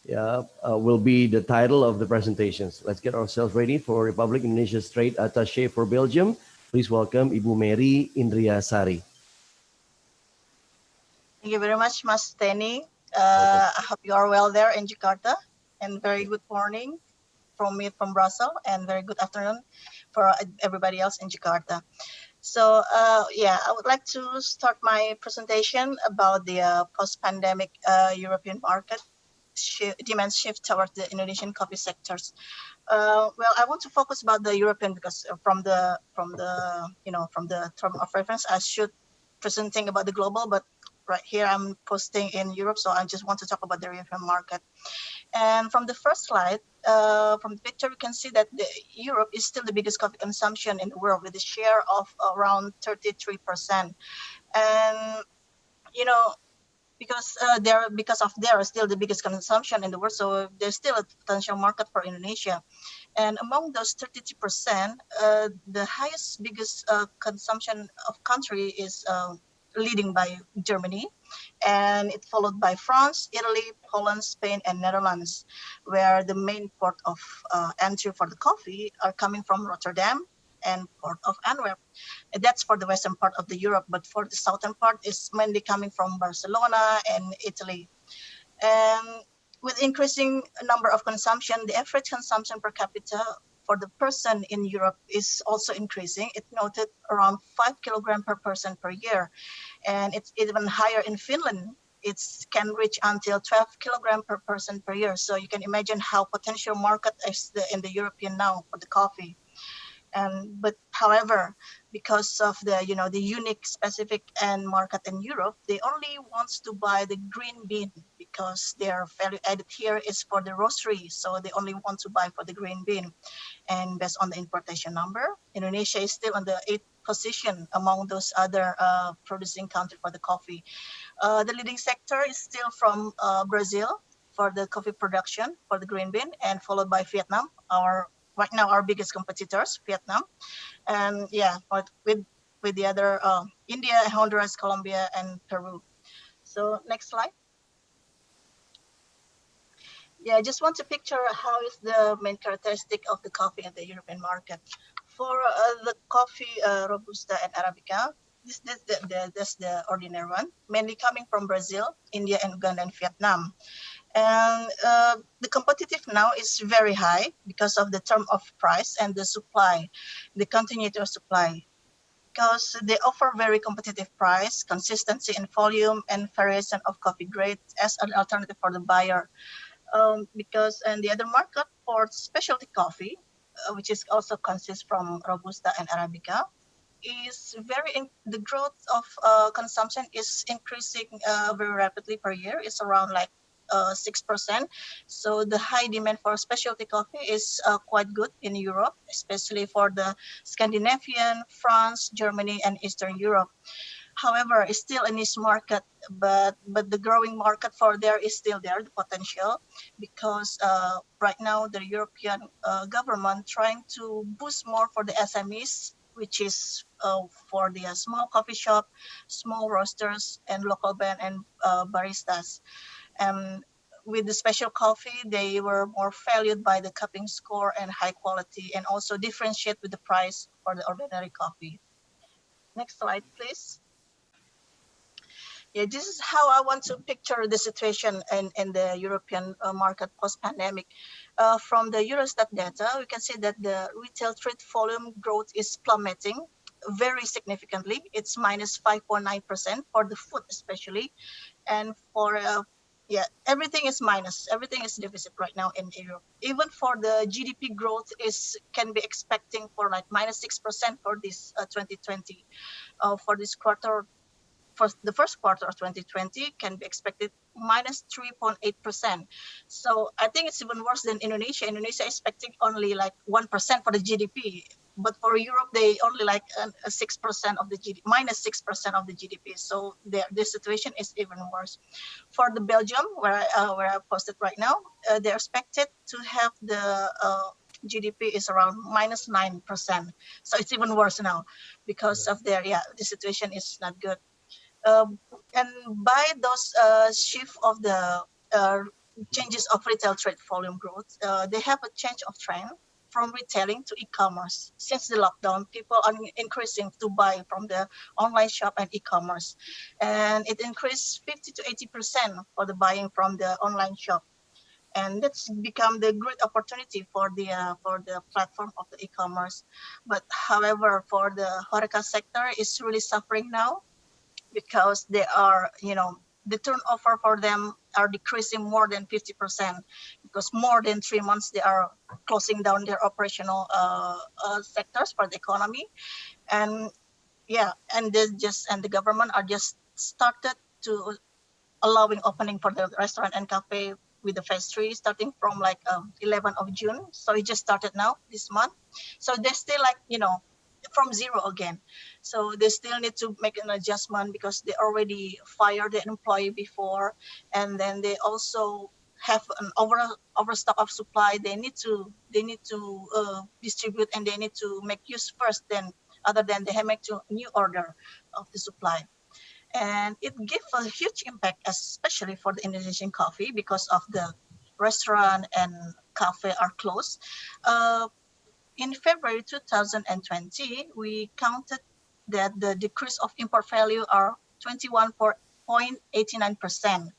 Will be the title of the presentations. Let's get ourselves ready for Republic Indonesia's Trade Attaché for Belgium. Please welcome Ibu Mary Indriasari. Thank you very much, Mas Teni. I hope you are well there in Jakarta, and very good morning from me from Brussels, and very good afternoon for everybody else in Jakarta. So I would like to start my presentation about the post-pandemic European market demand shift towards the Indonesian coffee sectors. Well, I want to focus about the European because from the term of reference, I should presenting about the global, but right here I'm posting in Europe, so I just want to talk about the European market. And from the first slide, from the picture, we can see that Europe is still the biggest coffee consumption in the world with a share of around 33%. And because they're still the biggest consumption in the world, so there's still a potential market for Indonesia. And among those 33%, the biggest consumption of country is leading by Germany, and it followed by France, Italy, Poland, Spain, and Netherlands, where the main port of entry for the coffee are coming from Rotterdam and Port of Antwerp. That's for the western part of the Europe, but for the southern part is mainly coming from Barcelona and Italy. And with increasing number of consumption, the average consumption per capita for the person in Europe is also increasing. It noted around 5 kilograms per person per year. And it's even higher in Finland. It can reach until 12 kilograms per person per year. So you can imagine how potential market is in the European now for the coffee. But however, because of the the unique specific end market in Europe, they only wants to buy the green bean because their value added here is for the roastery. So they only want to buy for the green bean. And based on the importation number, Indonesia is still on the 8th position among those other producing countries for the coffee. The leading sector is still from Brazil for the coffee production for the green bean, and followed by Vietnam, right now our biggest competitors, Vietnam, and with the other India, Honduras, Colombia, and Peru. So next slide. Yeah, I just want to picture how is the main characteristic of the coffee in the European market. For the coffee Robusta and Arabica, that's the ordinary one, mainly coming from Brazil, India, and Uganda, and Vietnam. And the competitive now is very high because of the term of price and the supply, the continuity of supply. Because they offer very competitive price, consistency in volume, and variation of coffee grades as an alternative for the buyer. Because and the other market for specialty coffee, which is also consists from Robusta and Arabica, is the growth of consumption is increasing very rapidly per year. It's around like 6%. So the high demand for specialty coffee is quite good in Europe, especially for the Scandinavian, France, Germany, and Eastern Europe. However, it's still a niche market, but the growing market for there is still there, the potential, because right now the European government trying to boost more for the SMEs, which is for the small coffee shop, small roasters, and local band and baristas. And with the special coffee, they were more valued by the cupping score and high quality, and also differentiate with the price for the ordinary coffee. Next slide, please. Yeah, this is how I want to picture the situation in the European market post-pandemic. From the Eurostat data, we can see that the retail trade volume growth is plummeting very significantly. It's minus 5.9% for the food especially. And for, everything is minus. Everything is deficit right now in Europe. Even for the GDP growth can be expecting for like minus 6% for this 2020. For this quarter, for the first quarter of 2020 can be expected minus 3.8%. So I think it's even worse than Indonesia. Indonesia is expecting only like 1% for the GDP. But for Europe, they only like 6% of the GDP, minus 6% of the GDP. So the situation is even worse. For the Belgium, where I posted right now, they're expected to have the GDP is around minus 9%. So it's even worse now because of the situation is not good. And by those shift of the changes of retail trade volume growth, they have a change of trend from retailing to e-commerce. Since the lockdown, people are increasing to buy from the online shop and e-commerce, and it increased 50 to 80% for the buying from the online shop. And that's become the great opportunity for the platform of the e-commerce. But however, for the HoReCa sector, is really suffering now, because they are, the turnover for them are decreasing more than 50%, because more than 3 months they are closing down their operational sectors for the economy. And the government are just started to allowing opening for the restaurant and cafe with the phase 3 starting from like 11th of June. So it just started now this month. So they're still like, from zero again. So they still need to make an adjustment because they already fired the employee before, and then they also have an overstock of supply. They need to distribute, and they need to make use first. Then other than they have make to new order of the supply, and it gives a huge impact, especially for the Indonesian coffee, because of the restaurant and cafe are closed. in February 2020, we counted that the decrease of import value are 21.89%.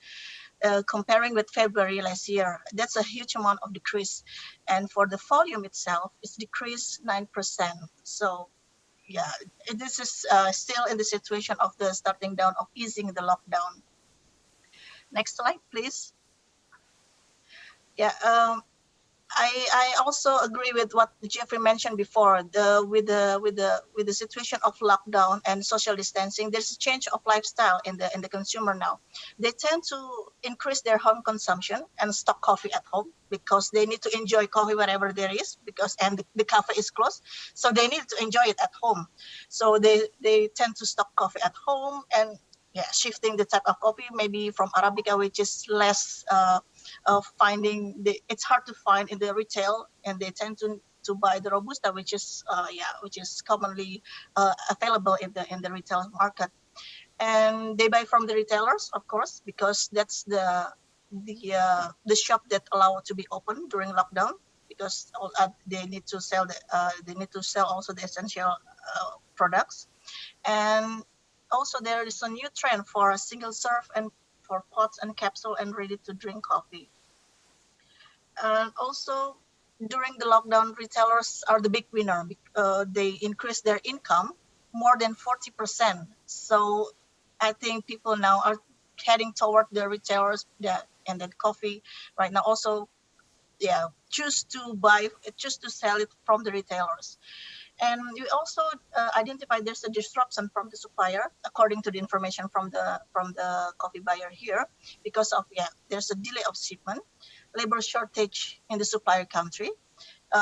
Comparing with February last year, that's a huge amount of decrease. And for the volume itself, it's decreased 9%. So yeah, this is still in the situation of the starting down of easing the lockdown. Next slide, please. Yeah, I also agree with what Jeffrey mentioned before. With the situation of lockdown and social distancing, there's a change of lifestyle in the consumer now. They tend to increase their home consumption and stock coffee at home because they need to enjoy coffee wherever there is, and the cafe is closed, so they need to enjoy it at home. So they tend to stock coffee at home and shifting the type of coffee maybe from Arabica, which is less. It's hard to find in the retail, and they tend to buy the Robusta, which is commonly available in the retail market. And they buy from the retailers, of course, because that's the shop that allow to be open during lockdown, because they need to sell also the essential products. And also there is a new trend for a single serve and for pots and capsule and ready to drink coffee. And also during the lockdown, retailers are the big winner. They increase their income more than 40%. So I think people now are heading toward the retailers and then coffee right now also choose to sell it from the retailers. And we also identify there's a disruption from the supplier, according to the information from the coffee buyer here, because of there's a delay of shipment, labor shortage in the supplier country,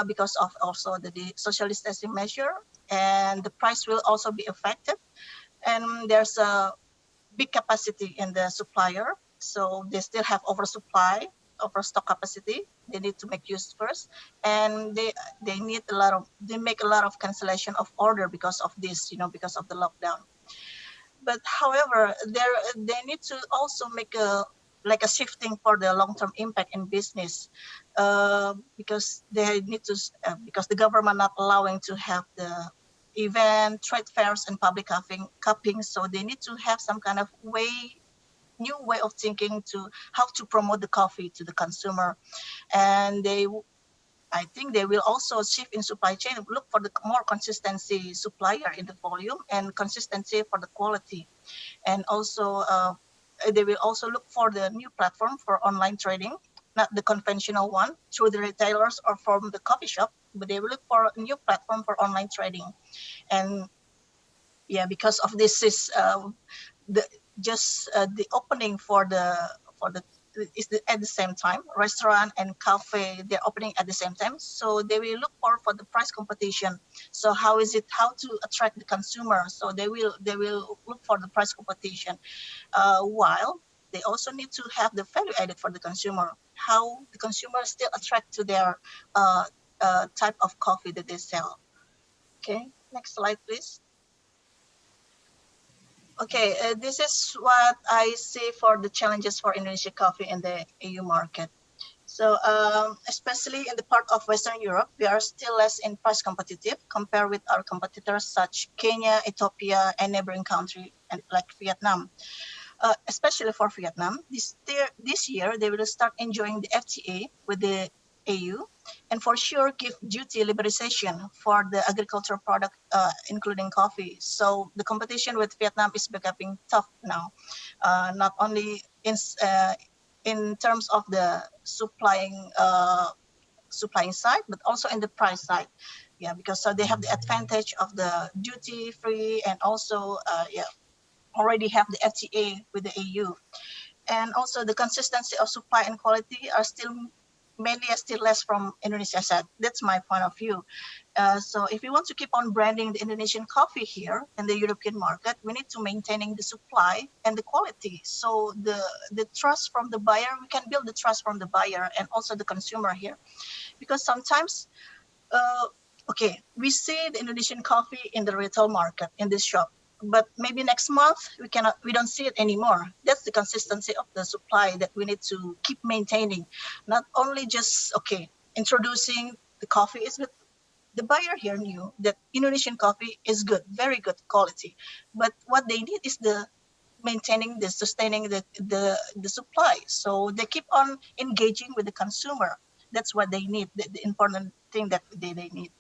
because of also the social distancing measure, and the price will also be affected. And there's a big capacity in the supplier, so they still have overstock capacity. They need to make use first, and they make a lot of cancellation of order because of this, because of the lockdown. But however, they need to also make a shifting for the long-term impact in business, because they need to because the government not allowing to have the event, trade fairs, and public cupping, so they need to have some kind of new way of thinking to how to promote the coffee to the consumer. And I think they will also shift in supply chain, look for the more consistency supplier in the volume and consistency for the quality. And also they will also look for the new platform for online trading, not the conventional one through the retailers or from the coffee shop, but they will look for a new platform for online trading. And because of this is the opening at the same time. Restaurant and cafe, they're opening at the same time, so they will look for the price competition. So how to attract the consumer? So they will look for the price competition, while they also need to have the value added for the consumer. How the consumer still attract to their type of coffee that they sell. Okay, next slide, please. Okay, this is what I see for the challenges for Indonesia coffee in the EU market. So especially in the part of Western Europe, we are still less in price competitive compared with our competitors such Kenya, Ethiopia, and neighboring country like Vietnam. Especially for Vietnam, this year they will start enjoying the FTA with the EU, and for sure give duty liberalization for the agricultural product, including coffee. So the competition with Vietnam is becoming tough now, not only in terms of the supplying side, but also in the price side. Because they have the advantage of the duty free, and also already have the FTA with the EU. And also the consistency of supply and quality are still less from Indonesia side. That's my point of view. So if we want to keep on branding the Indonesian coffee here in the European market, we need to maintaining the supply and the quality. So the trust from the buyer, we can build the trust from the buyer and also the consumer here. Because sometimes, we see the Indonesian coffee in the retail market in this shop, but maybe next month we don't see it anymore. That's the consistency of the supply that we need to keep maintaining. Not only just introducing the coffee is with the buyer here knew that Indonesian coffee is good, very good quality, but what they need is the sustaining the supply. So they keep on engaging with the consumer. That's what they need, the important thing that they need.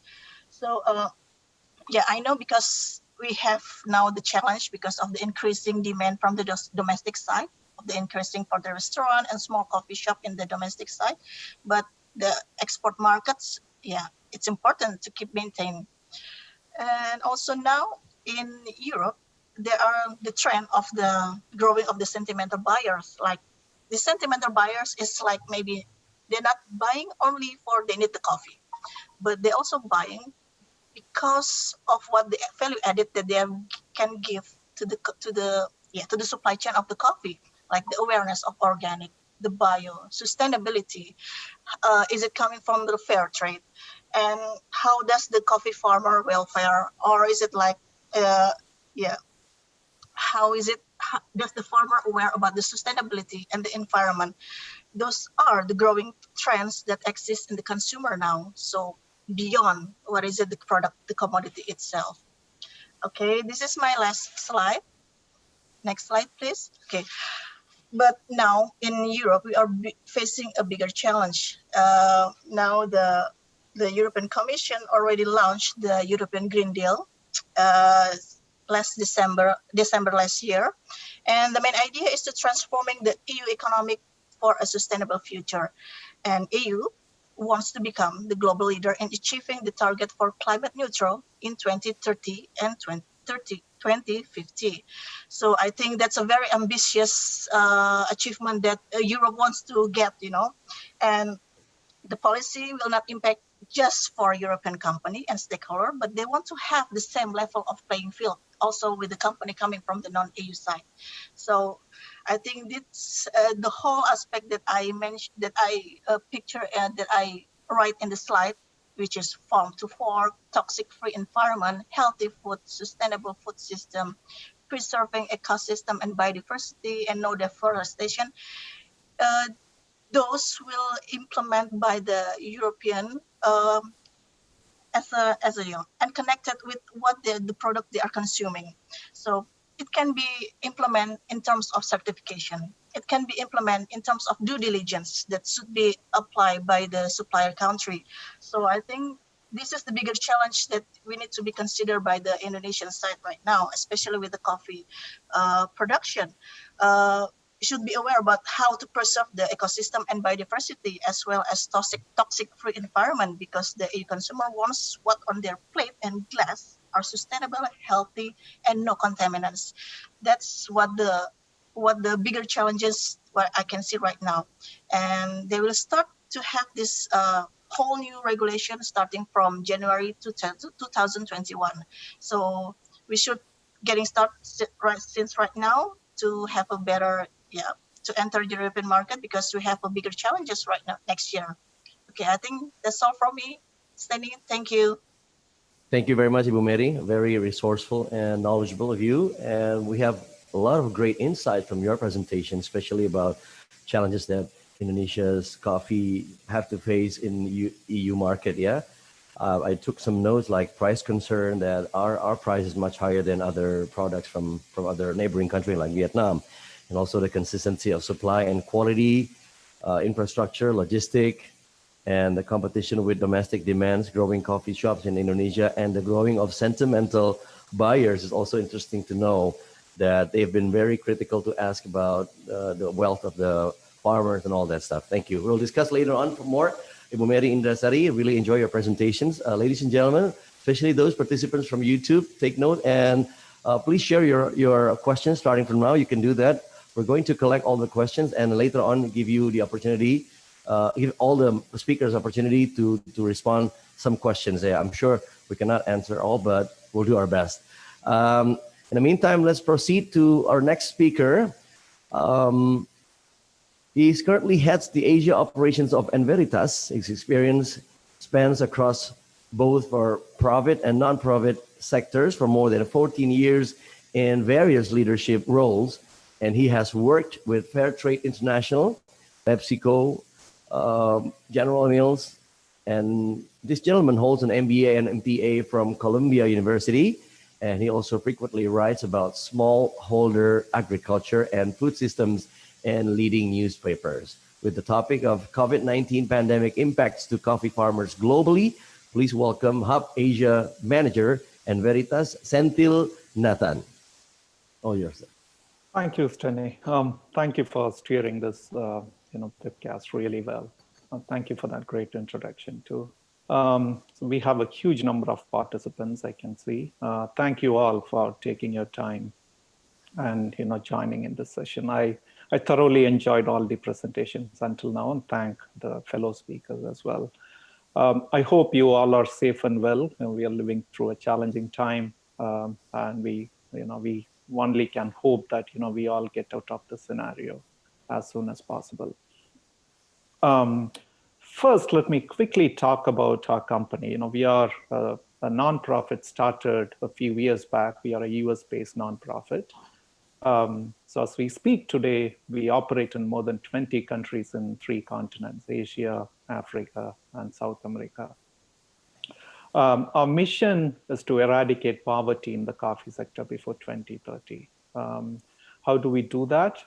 So yeah, I know, because we have now the challenge because of the increasing demand from the domestic side, of the increasing for the restaurant and small coffee shop in the domestic side, but the export markets, yeah, it's important to keep maintaining. And also now in Europe, there are the trend of the growing of the sentimental buyers. Like the sentimental buyers is like, maybe they're not buying only for they need the coffee, but they're also buying because of what the value added that they can give to the supply chain of the coffee, like the awareness of organic, the bio, sustainability. Is it coming from the fair trade? And how does the coffee farmer welfare, or is it like, how does the farmer aware about the sustainability and the environment? Those are the growing trends that exist in the consumer now. So beyond what is it, the product, the commodity itself. Okay, this is my last slide. Next slide, please. Okay, but now in Europe, we are facing a bigger challenge. Now the European Commission already launched the European Green Deal last December last year. And the main idea is to transforming the EU economic for a sustainable future. And EU wants to become the global leader in achieving the target for climate neutral in 2030 and 2050. So I think that's a very ambitious achievement that Europe wants to get, and the policy will not impact just for European company and stakeholder, but they want to have the same level of playing field also with the company coming from the non-EU side. So I think this the whole aspect that I mentioned, that I picture and that I write in the slide, which is farm to fork, toxic-free environment, healthy food, sustainable food system, preserving ecosystem and biodiversity, and no deforestation. Those will implement by the European as a and connected with what the product they are consuming. So it can be implemented in terms of certification. It can be implemented in terms of due diligence that should be applied by the supplier country. So I think this is the bigger challenge that we need to be considered by the Indonesian side right now, especially with the coffee production. Should be aware about how to preserve the ecosystem and biodiversity, as well as toxic-free environment, because the EU consumer wants what on their plate and glass are sustainable, healthy, and no contaminants. That's what the bigger challenges what I can see right now. And they will start to have this whole new regulation starting from January 2021. So we should getting started since right now to have a better, to enter the European market, because we have a bigger challenges right now next year. Okay, I think that's all from me. Stanley, thank you. Thank you very much, Ibu Mary. Very resourceful and knowledgeable of you. And we have a lot of great insight from your presentation, especially about challenges that Indonesia's coffee have to face in EU market. I took some notes, like price concern, that our price is much higher than other products from other neighboring countries like Vietnam, and also the consistency of supply and quality, infrastructure, logistic, and the competition with domestic demands, growing coffee shops in Indonesia, and the growing of sentimental buyers is also interesting to know, that they've been very critical to ask about the wealth of the farmers and all that stuff. Thank you. We'll discuss later on for more. Ibu Mary, Indriasari, really enjoy your presentations. Ladies and gentlemen, especially those participants from YouTube, take note and please share your questions starting from now. You can do that. We're going to collect all the questions and later on give you the opportunity, give all the speakers opportunity to respond some questions there. I'm sure we cannot answer all, but we'll do our best. In the meantime, let's proceed to our next speaker. He currently heads the Asia operations of Enveritas. His experience spans across both for profit and non-profit sectors for more than 14 years in various leadership roles. And he has worked with Fairtrade International, PepsiCo, General Mills, And this gentleman holds an MBA and MPA from Columbia University. And he also frequently writes about smallholder agriculture and food systems in leading newspapers. With the topic of COVID-19 pandemic impacts to coffee farmers globally, please welcome Hub Asia Manager, Enveritas, Senthil Nathan. All yours, sir. Thank you, Steny. Thank you for steering this webcast really well. Thank you for that great introduction too. So we have a huge number of participants, I can see. Thank you all for taking your time and joining in this session. I thoroughly enjoyed all the presentations until now, and thank the fellow speakers as well. I hope you all are safe and well, and we are living through a challenging time, and we only can hope that we all get out of the scenario as soon as possible. First, let me quickly talk about our company. We are a nonprofit started a few years back. We are a US-based nonprofit. So as we speak today, we operate in more than 20 countries in 3 continents: Asia, Africa, and South America. Our mission is to eradicate poverty in the coffee sector before 2030. How do we do that?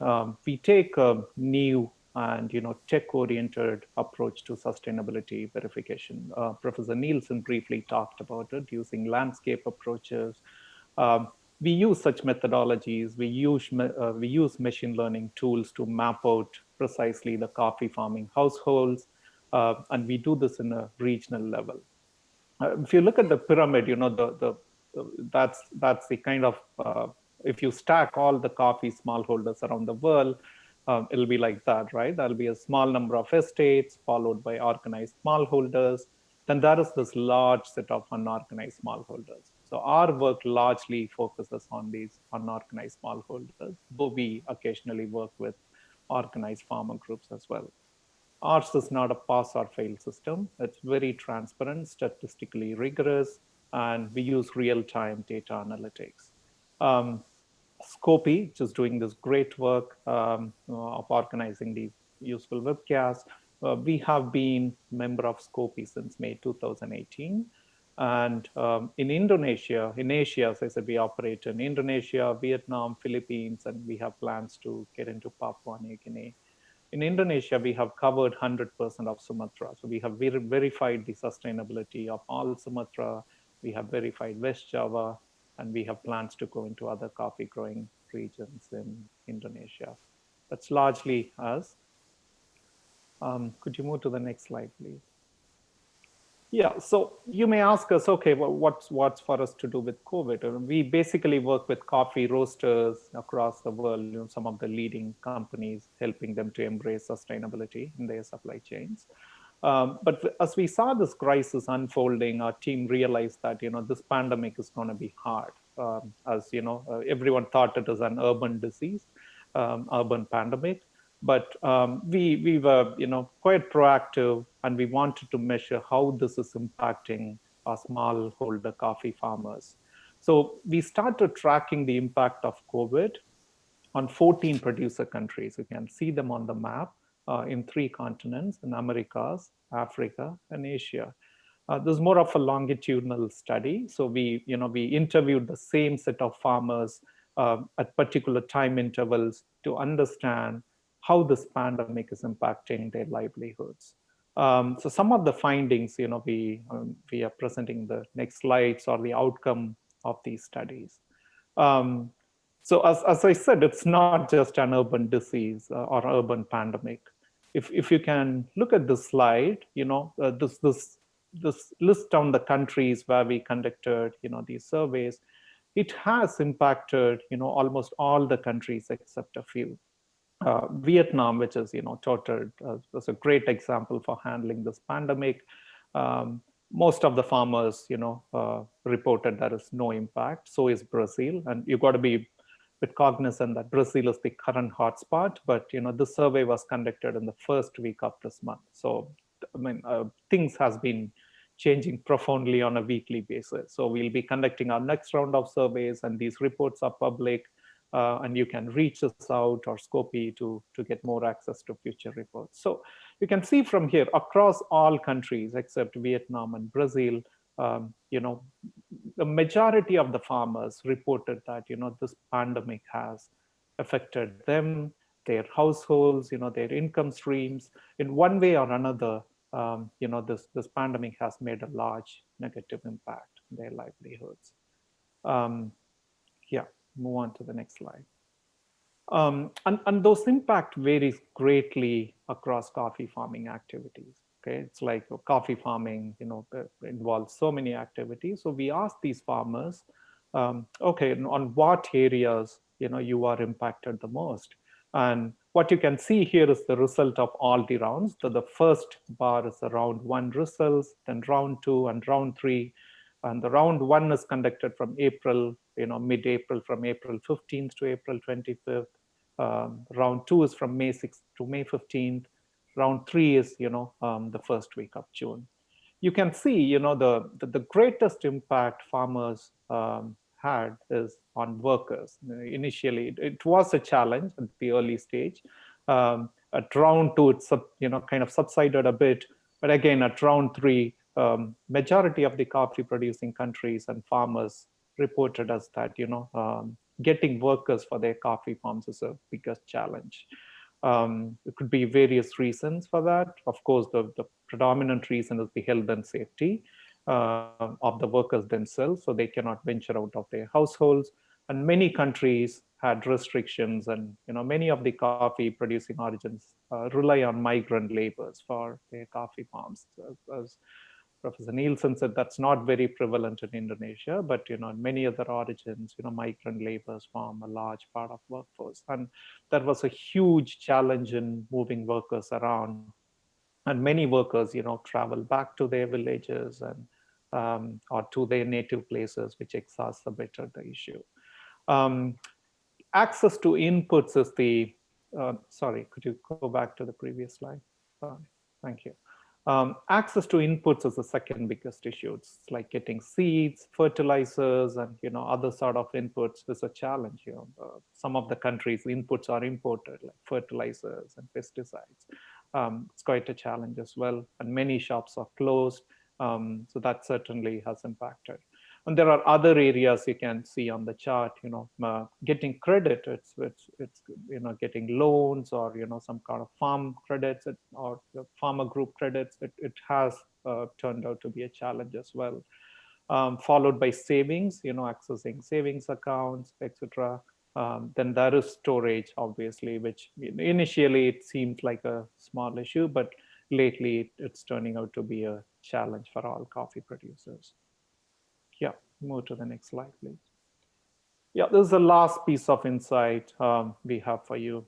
We take a new and tech-oriented approach to sustainability verification. Professor Nielsen briefly talked about it, using landscape approaches. We use such methodologies. We use machine learning tools to map out precisely the coffee farming households, and we do this in a regional level. If you look at the pyramid, that's the kind of, if you stack all the coffee smallholders around the world, it'll be like that, right? There'll be a small number of estates followed by organized smallholders. Then there is this large set of unorganized smallholders. So our work largely focuses on these unorganized smallholders, though we occasionally work with organized farmer groups as well. Ours is not a pass or fail system. It's very transparent, statistically rigorous, and we use real-time data analytics. Scopy, which is doing this great work of organizing these useful webcasts. We have been member of Scopy since May 2018. And in Indonesia, in Asia, as I said, we operate in Indonesia, Vietnam, Philippines, and we have plans to get into Papua New Guinea. In Indonesia, we have covered 100% of Sumatra. So we have verified the sustainability of all Sumatra. We have verified West Java, and we have plans to go into other coffee growing regions in Indonesia. That's largely us. Could you move to the next slide, please? Yeah, so you may ask us, okay, well, what's for us to do with COVID? We basically work with coffee roasters across the world, some of the leading companies, helping them to embrace sustainability in their supply chains. But as we saw this crisis unfolding, our team realized that this pandemic is going to be hard. As everyone thought it was an urban disease, urban pandemic. But we were quite proactive, and we wanted to measure how this is impacting our smallholder coffee farmers. So we started tracking the impact of COVID on 14 producer countries. You can see them on the map in 3 continents: in Americas, Africa, and Asia. This is more of a longitudinal study. So we interviewed the same set of farmers at particular time intervals to understand how this pandemic is impacting their livelihoods. So some of the findings, we are presenting the next slides, or the outcome of these studies. So as I said, it's not just an urban disease or urban pandemic. If you can look at this slide, this list down the countries where we conducted these surveys, it has impacted almost all the countries except a few. Vietnam, which is touted as a great example for handling this pandemic. Most of the farmers reported there is no impact. So is Brazil, and you've got to be a bit cognizant that Brazil is the current hotspot, but this survey was conducted in the first week of this month. So I mean, things has been changing profoundly on a weekly basis. So we'll be conducting our next round of surveys, and these reports are public. And you can reach us out or Scopy to get more access to future reports. So you can see from here across all countries except Vietnam and Brazil, the majority of the farmers reported that, this pandemic has affected them, their households, their income streams in one way or another. This pandemic has made a large negative impact on their livelihoods. Yeah, move on to the next slide. And those impact varies greatly across coffee farming activities. Okay, it's like coffee farming, involves so many activities. So we asked these farmers, okay, on what areas you are impacted the most. And what you can see here is the result of all the rounds. So the first bar is the round 1 results, then round 2 and round 3. And the round 1 is conducted from April, mid-April, from April 15th to April 25th. Round 2 is from May 6th to May 15th. Round 3 is, the first week of June. You can see, the greatest impact farmers had is on workers. Initially, it was a challenge at the early stage. At round 2, it kind of subsided a bit. But again, at round 3, majority of the coffee producing countries and farmers reported us that, getting workers for their coffee farms is a biggest challenge. It could be various reasons for that. Of course, the predominant reason is the health and safety of the workers themselves, so they cannot venture out of their households. And many countries had restrictions, and many of the coffee producing origins rely on migrant laborers for their coffee farms. As Professor Nielsen said, that's not very prevalent in Indonesia, but in many other origins, migrant laborers form a large part of workforce. And that was a huge challenge in moving workers around. And many workers, travel back to their villages and or to their native places, which exacerbated the issue. Access to inputs is the, sorry, could you go back to the previous slide? Thank you. Access to inputs is the second biggest issue. It's like getting seeds, fertilizers, and other sort of inputs is a challenge. Some of the countries' inputs are imported, like fertilizers and pesticides. It's quite a challenge as well, and many shops are closed. So that certainly has impacted. And there are other areas you can see on the chart. Getting credit, it's getting loans or some kind of farm credits or farmer group credits. It has turned out to be a challenge as well. Followed by savings, accessing savings accounts, etc. Then there is storage, obviously, which initially it seemed like a small issue, but lately it's turning out to be a challenge for all coffee producers. Yeah, move to the next slide, please. Yeah, this is the last piece of insight we have for you.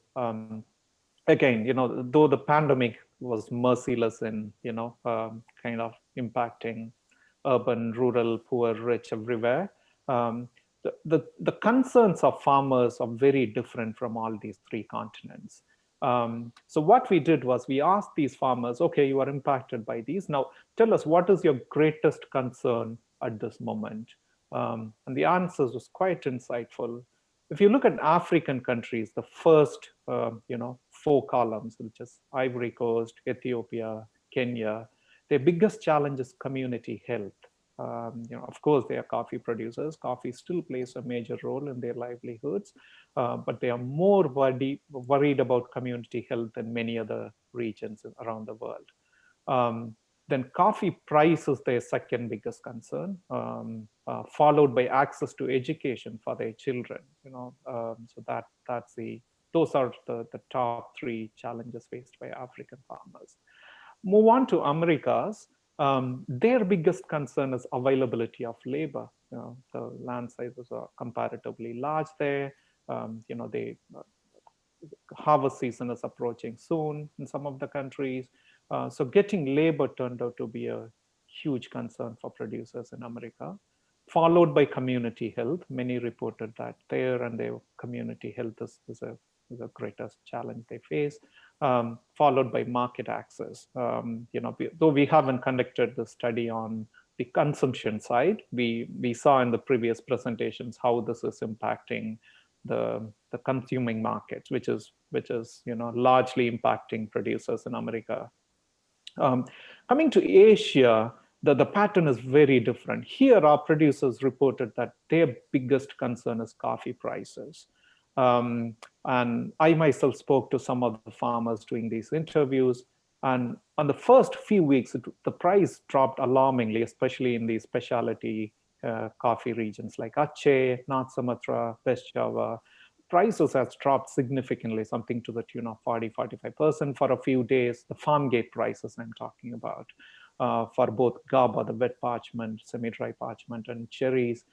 Again, though the pandemic was merciless in, kind of impacting urban, rural, poor, rich, everywhere, the concerns of farmers are very different from all these 3 continents. So what we did was we asked these farmers, okay, you are impacted by these. Now, tell us, what is your greatest concern at this moment? And the answers was quite insightful. If you look at African countries, the first, 4 columns, which is Ivory Coast, Ethiopia, Kenya, their biggest challenge is community health. Of course, they are coffee producers. Coffee still plays a major role in their livelihoods, but they are more worried about community health than many other regions around the world. Then coffee price is their second biggest concern, followed by access to education for their children. So those are the top 3 challenges faced by African farmers. Move on to Americas. Their biggest concern is availability of labor. The land sizes are comparatively large there. Harvest season is approaching soon in some of the countries. So getting labor turned out to be a huge concern for producers in America, followed by community health. Many reported that their community health is the greatest challenge they face, followed by market access. Though we haven't conducted the study on the consumption side, we saw in the previous presentations how this is impacting the consuming markets, which is largely impacting producers in America Coming to Asia, the pattern is very different. Here, our producers reported that their biggest concern is coffee prices. And I myself spoke to some of the farmers doing these interviews. And on the first few weeks, the price dropped alarmingly, especially in the specialty coffee regions like Aceh, North Sumatra, West Java. Prices has dropped significantly, something to the tune of 40–45% for a few days. The farm gate prices I'm talking about for both GABA, the wet parchment, semi-dry parchment, and cherries.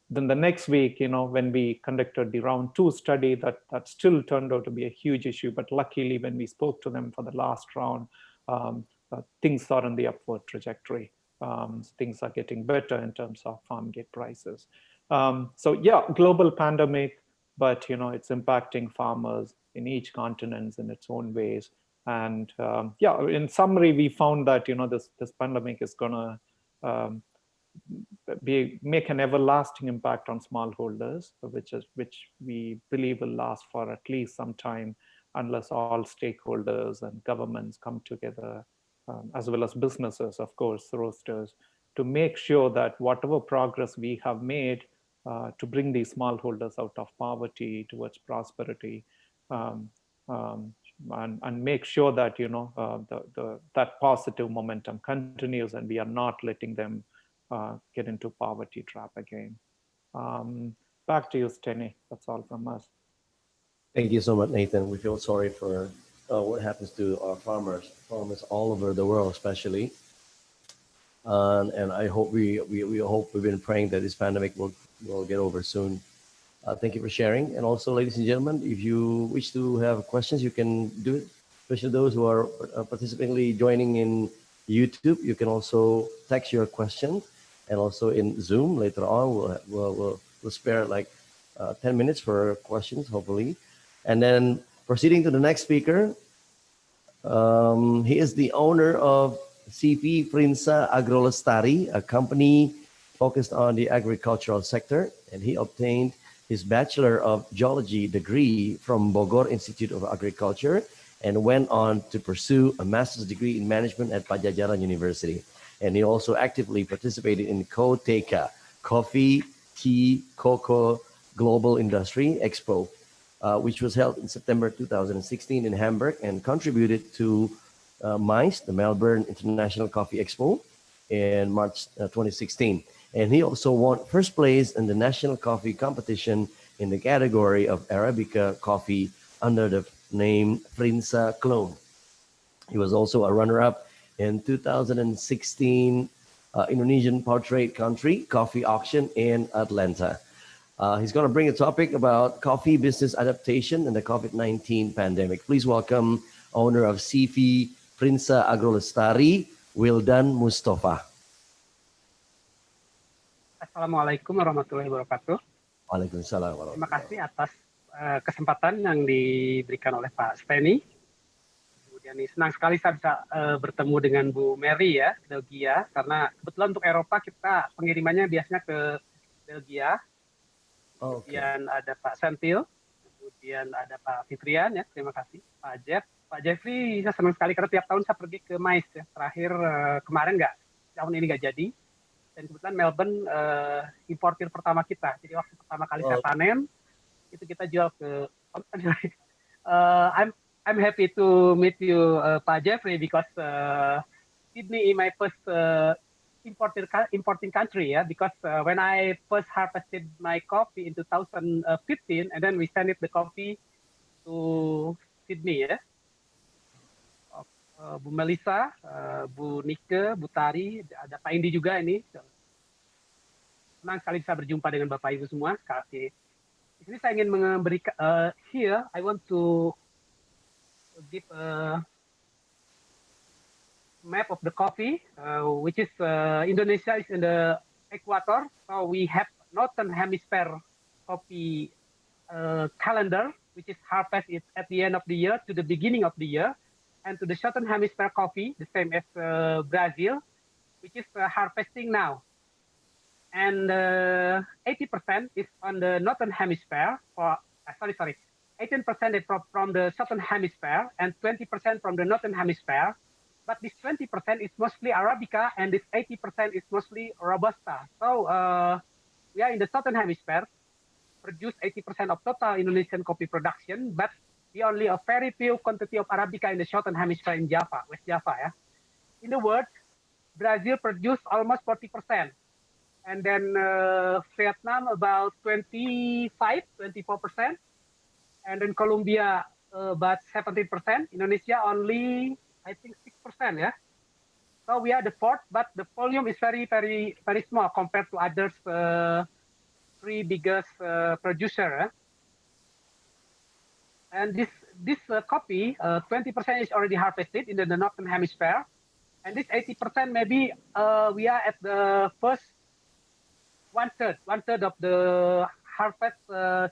Then the next week, when we conducted the round 2 study, that still turned out to be a huge issue. But luckily, when we spoke to them for the last round, things are on the upward trajectory. Things are getting better in terms of farm gate prices. So yeah, global pandemic, but it's impacting farmers in each continent in its own ways. And yeah, in summary, we found that this pandemic is gonna make an everlasting impact on smallholders, which we believe will last for at least some time, unless all stakeholders and governments come together, as well as businesses, of course, roasters, to make sure that whatever progress we have made to bring these smallholders out of poverty towards prosperity, and make sure that that positive momentum continues, and we are not letting them get into poverty trap again. Back to you, Steny. That's all from us. Thank you so much, Nathan. We feel sorry for what happens to our farmers all over the world, especially. And I hope we've been praying that this pandemic will get over soon. Thank you for sharing. And also, ladies and gentlemen, if you wish to have questions, you can do it. Especially those who are participating, joining in YouTube, you can also text your question. And also in Zoom later on, we'll spare like 10 minutes for questions, hopefully. And then proceeding to the next speaker, he is the owner of CV Frinsa Agrolestari, a company focused on the agricultural sector, and he obtained his Bachelor of Geology degree from Bogor Institute of Agriculture and went on to pursue a master's degree in management at Pajajaran University. And he also actively participated in COTECA, Coffee, Tea, Cocoa Global Industry Expo, which was held in September 2016 in Hamburg, and contributed to MICE, the Melbourne International Coffee Expo, in March 2016. And he also won first place in the national coffee competition in the category of Arabica coffee under the name Frinsa Clone. He was also a runner-up in 2016 Indonesian Portrait Country Coffee Auction in Atlanta. He's going to bring a topic about coffee business adaptation and the COVID-19 pandemic. Please welcome owner of CV Frinsa Agrolestari, Wildan Mustafa. Assalamualaikum warahmatullahi wabarakatuh. Waalaikumsalam. Terima kasih atas kesempatan yang diberikan oleh Pak Steny. Kemudian senang sekali saya bisa bertemu dengan Bu Mary ya, Belgia, karena kebetulan untuk Eropa kita pengirimannya biasanya ke Belgia. Kemudian ada Pak Senthil, kemudian ada Pak Fitrian ya, terima kasih. Pak Jeffrey, saya senang sekali karena tiap tahun saya pergi ke MICE ya. Terakhir kemarin tahun ini nggak jadi. Dan kebetulan Melbourne importir pertama kita. Jadi waktu pertama kali saya panen, itu kita jual ke. I'm happy to meet you, Pak Jeffrey, because Sydney is my first importing country, yeah. Because when I first harvested my coffee in 2015, and then we sent the coffee to Sydney, ya. Bu Melissa, Bu Nike, Bu Tari, ada Pak Indi juga ini. Senang sekali bisa berjumpa dengan Bapak Ibu semua. Di sini saya ingin memberikan, here I want to give a map of the coffee, which is Indonesia is in the equator, so we have northern hemisphere coffee calendar, which is harvest at the end of the year to the beginning of the year. And to the southern hemisphere coffee, the same as Brazil, which is harvesting now. And 80% is on the northern hemisphere. 18% is from the southern hemisphere, and 20% from the northern hemisphere. but this 20% is mostly Arabica, and this 80% is mostly Robusta. So we are in the Southern Hemisphere, produce 80% of total Indonesian coffee production, but we only a very few quantity of Arabica in the Southern Hemisphere in Java, West Java. Yeah. In the world, Brazil produce almost 40%. And then Vietnam about 24%. And then Colombia about 17%. Indonesia only, I think, 6%. Yeah. So we are the fourth, but the volume is very, very, very small compared to others, three biggest producer. And this coffee, 20% is already harvested in the Northern Hemisphere. And this 80% maybe we are at the first one third of the harvest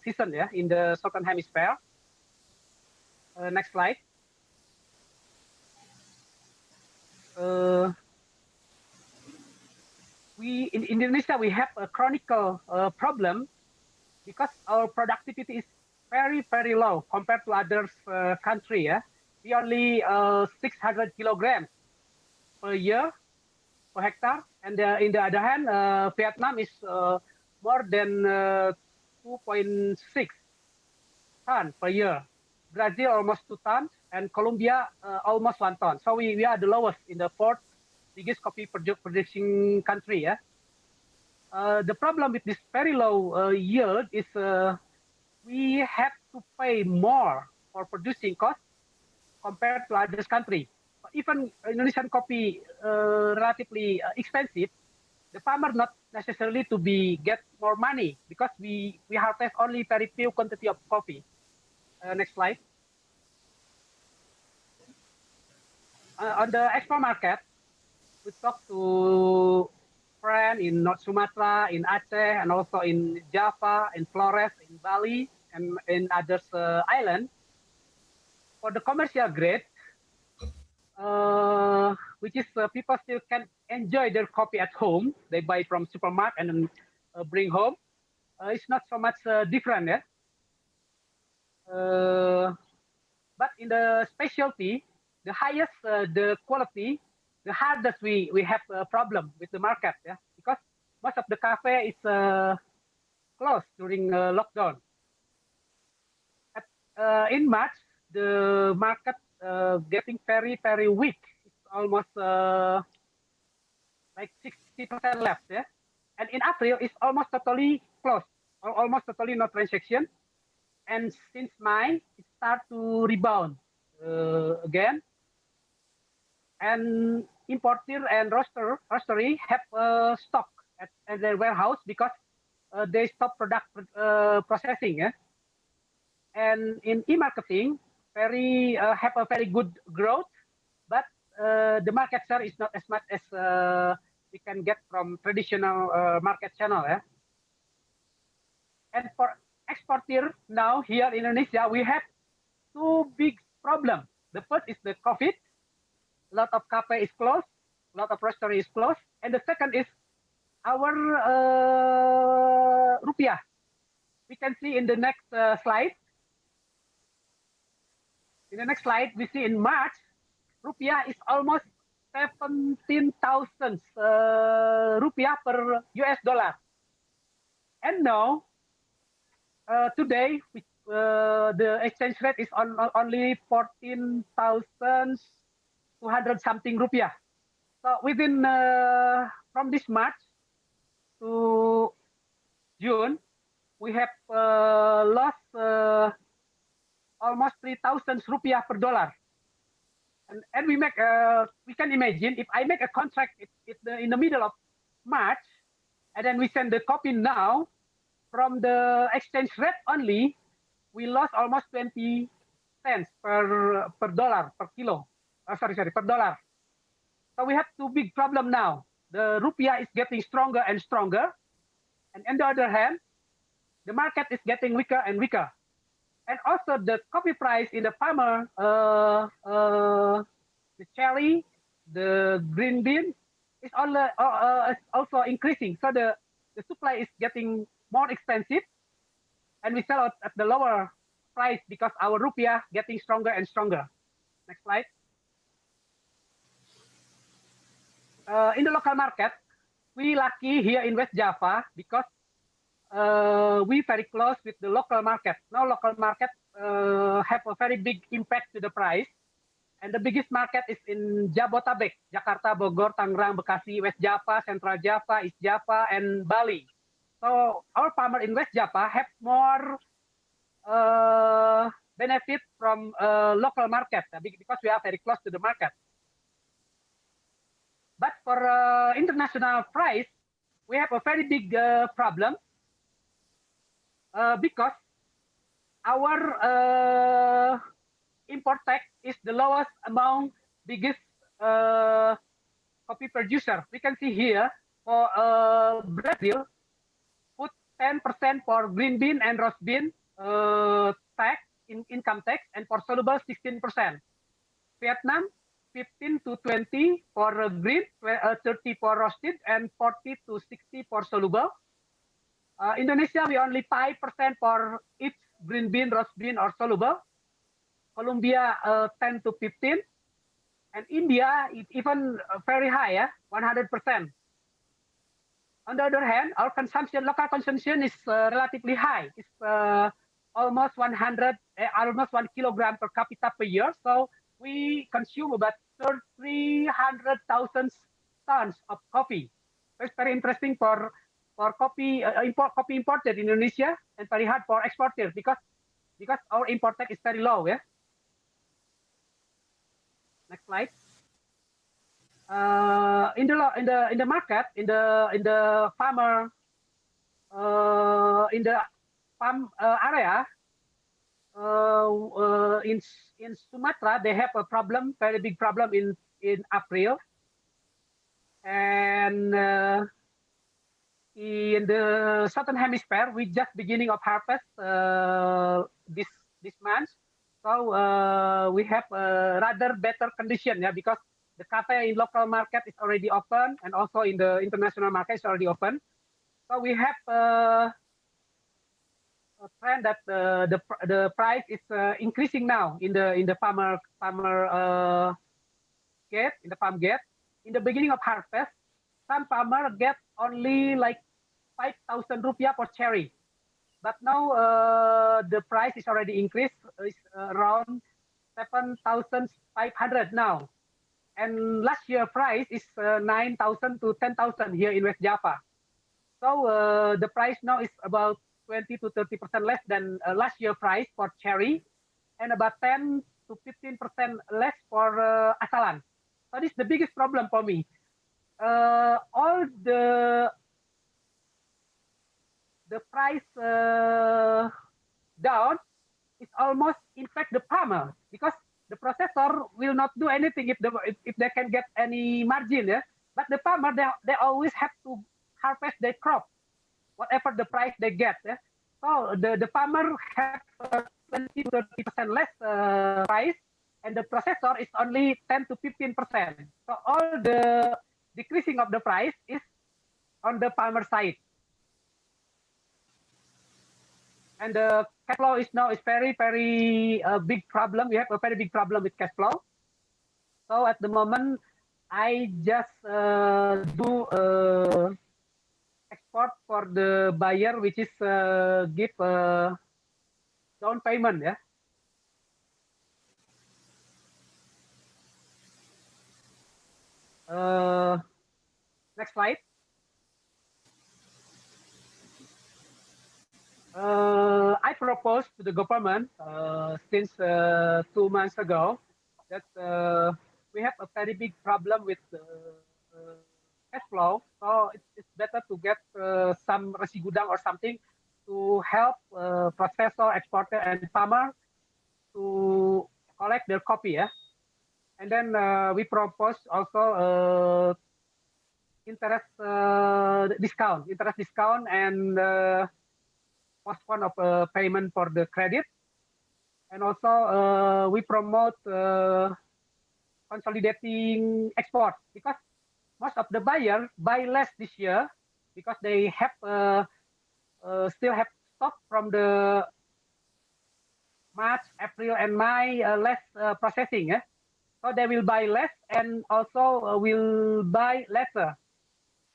season, yeah, in the Southern Hemisphere. Next slide. We in Indonesia we have a chronic problem because our productivity is very, very low compared to others country. Yeah, we only 600 kilograms per year per hectare, and in the other hand, Vietnam is more than 2.6 ton per year. Brazil almost 2 tons, and Colombia almost 1 ton. So we are the lowest in the fourth biggest coffee producing country. Yeah. The problem with this very low yield is we have to pay more for producing costs compared to other countries. Even Indonesian coffee relatively expensive, the farmer not necessarily to get more money because we harvest only very few quantity of coffee. Next slide. On the export market, we talk to friends in North Sumatra, in Aceh, and also in Java, in Flores, in Bali, and in others islands. For the commercial grade, which is people still can enjoy their coffee at home. They buy from supermarket and then bring home. It's not so much different. Yeah? But in the specialty, the highest the quality, the hardest we have a problem with the market. Yeah? Because most of the cafe is closed during lockdown. In March, the market getting very, very weak. It's almost like 60% left. Yeah? And in April, it's almost totally closed, or almost totally no transaction. And since May, it starts to rebound again. And importer and roastery have stock at their warehouse because they stop product processing. Yeah? And in e-marketing, have a very good growth, but the market share is not as much as we can get from traditional market channel. Yeah? And for exporter now here in Indonesia, we have two big problems. The first is the COVID. A lot of cafe is closed, a lot of roastery is closed, and the second is our rupiah. We can see in the next slide. In the next slide, we see in March, rupiah is almost 17,000 rupiah per US dollar. And now, today, the exchange rate is only 14,200 something rupiah. So within, from this March to June, we have lost almost 3,000 rupiah per dollar. And we can imagine if I make a contract in the middle of March, and then we send the copy now, from the exchange rate only, we lost almost 20 cents per dollar, per kilo. Per dollar. So we have two big problems now. The rupiah is getting stronger and stronger. And on the other hand, the market is getting weaker and weaker. And also the coffee price in the farmer, the cherry, the green bean, is also increasing. So the supply is getting more expensive, and we sell at the lower price because our rupiah getting stronger and stronger. Next slide. in the local market, we lucky here in West Java because we very close with the local market. Now local market have a very big impact to the price. And the biggest market is in Jabotabek, Jakarta, Bogor, Tangerang, Bekasi, West Java, Central Java, East Java, and Bali. So our farmer in West Java have more benefit from local market because we are very close to the market. But for international price, we have a very big problem because our import tax is the lowest among biggest coffee producer. We can see here for Brazil, put 10% for green bean and roast bean tax, income tax, and for soluble 16%. Vietnam, 15 to 20 for green, 30 for roasted, and 40 to 60 for soluble. Indonesia, we only 5% for each green bean, roast bean, or soluble. Colombia, 10 to 15. And India is even very high, 100%. On the other hand, our consumption, local consumption is relatively high. It's almost 1 kilogram per capita per year. So we consume about 300,000 tons of coffee. It's very interesting for coffee coffee imported in Indonesia, and very hard for exporters because our import tax is very low. Yeah. Next slide. In the market, in the farmer in the farm area in Sumatra, they have a problem, very big problem in April, and in the southern hemisphere, we just beginning of harvest this month, so we have a rather better condition, yeah, because the cafe in local market is already open, and also in the international market is already open. So we have a trend that the price is increasing now in the farmer gate, in the farm gate. In the beginning of harvest, some farmer get only like 5,000 rupiah for cherry, but now the price is already increased. It's around 7,500 now. And last year price is 9,000 to 10,000 here in West Java. So the price now is about 20 to 30% less than last year price for cherry, and about 10 to 15% less for asalan. So this is the biggest problem for me. All the price down is almost impact the farmer, because the processor will not do anything if they can get any margin, yeah. But the farmer, they always have to harvest their crop, whatever the price they get, yeah. So the farmer have 20 to 30% less price, and the processor is only 10 to 15%. So all the decreasing of the price is on the farmer side. And the cash flow is now very, very big problem. We have a very big problem with cash flow. So at the moment, I just do export for the buyer, which is give down payment. Yeah. Next slide. I proposed to the government since 2 months ago that we have a very big problem with cash flow. So it's better to get some resi gudang or something to help processor, exporter, and farmer to collect their coffee. Yeah? And then we propose also interest discount, and postpone of payment for the credit. And also we promote consolidating export, because most of the buyers buy less this year because they have still have stock from the March, April, and May less processing. Yeah? So they will buy less and also will buy lesser.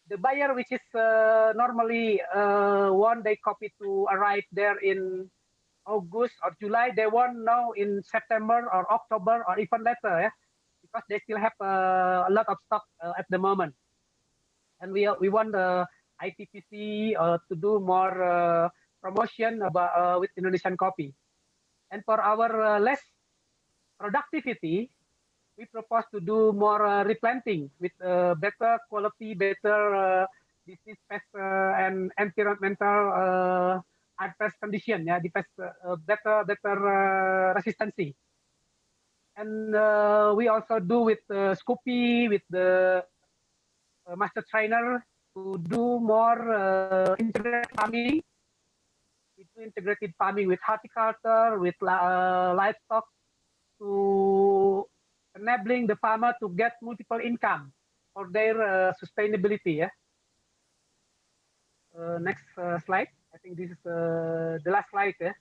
The buyer, which is normally want their coffee to arrive there in August or July, they won't know in September or October or even later, yeah, because they still have a lot of stock at the moment. And we want the ITPC to do more promotion about with Indonesian coffee. And for our less productivity, we propose to do more replanting with better quality, better disease pest and environmental adverse condition, yeah, the pest, better resistancy. And we also do with Scoopy, with the master trainer to do more integrated farming. We do integrated farming with horticulture, with livestock, to enabling the farmer to get multiple income for their sustainability. Yeah. Next slide. I think this is the last slide. Yeah.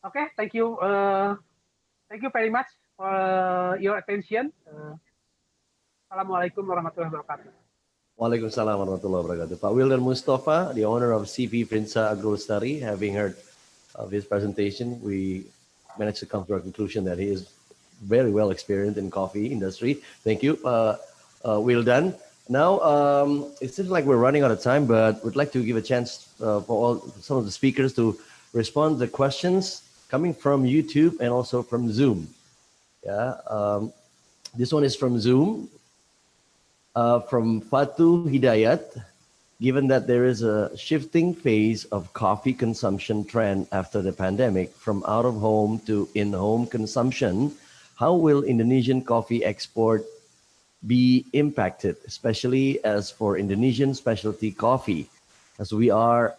Okay. Thank you. Thank you very much for your attention. Assalamualaikum warahmatullahi wabarakatuh. Waalaikumsalam warahmatullahi wabarakatuh. Pak Wildan Mustafa, the owner of CV Frinsa Agrolestari, having heard of his presentation, we managed to come to a conclusion that he is very well experienced in coffee industry. Thank you, Wildan. Now, it seems like we're running out of time, but we'd like to give a chance for some of the speakers to respond to the questions coming from YouTube and also from Zoom. Yeah, this one is from Zoom, from Fatu Hidayat. Given that there is a shifting phase of coffee consumption trend after the pandemic from out-of-home to in-home consumption, how will Indonesian coffee export be impacted, especially as for Indonesian specialty coffee? As we are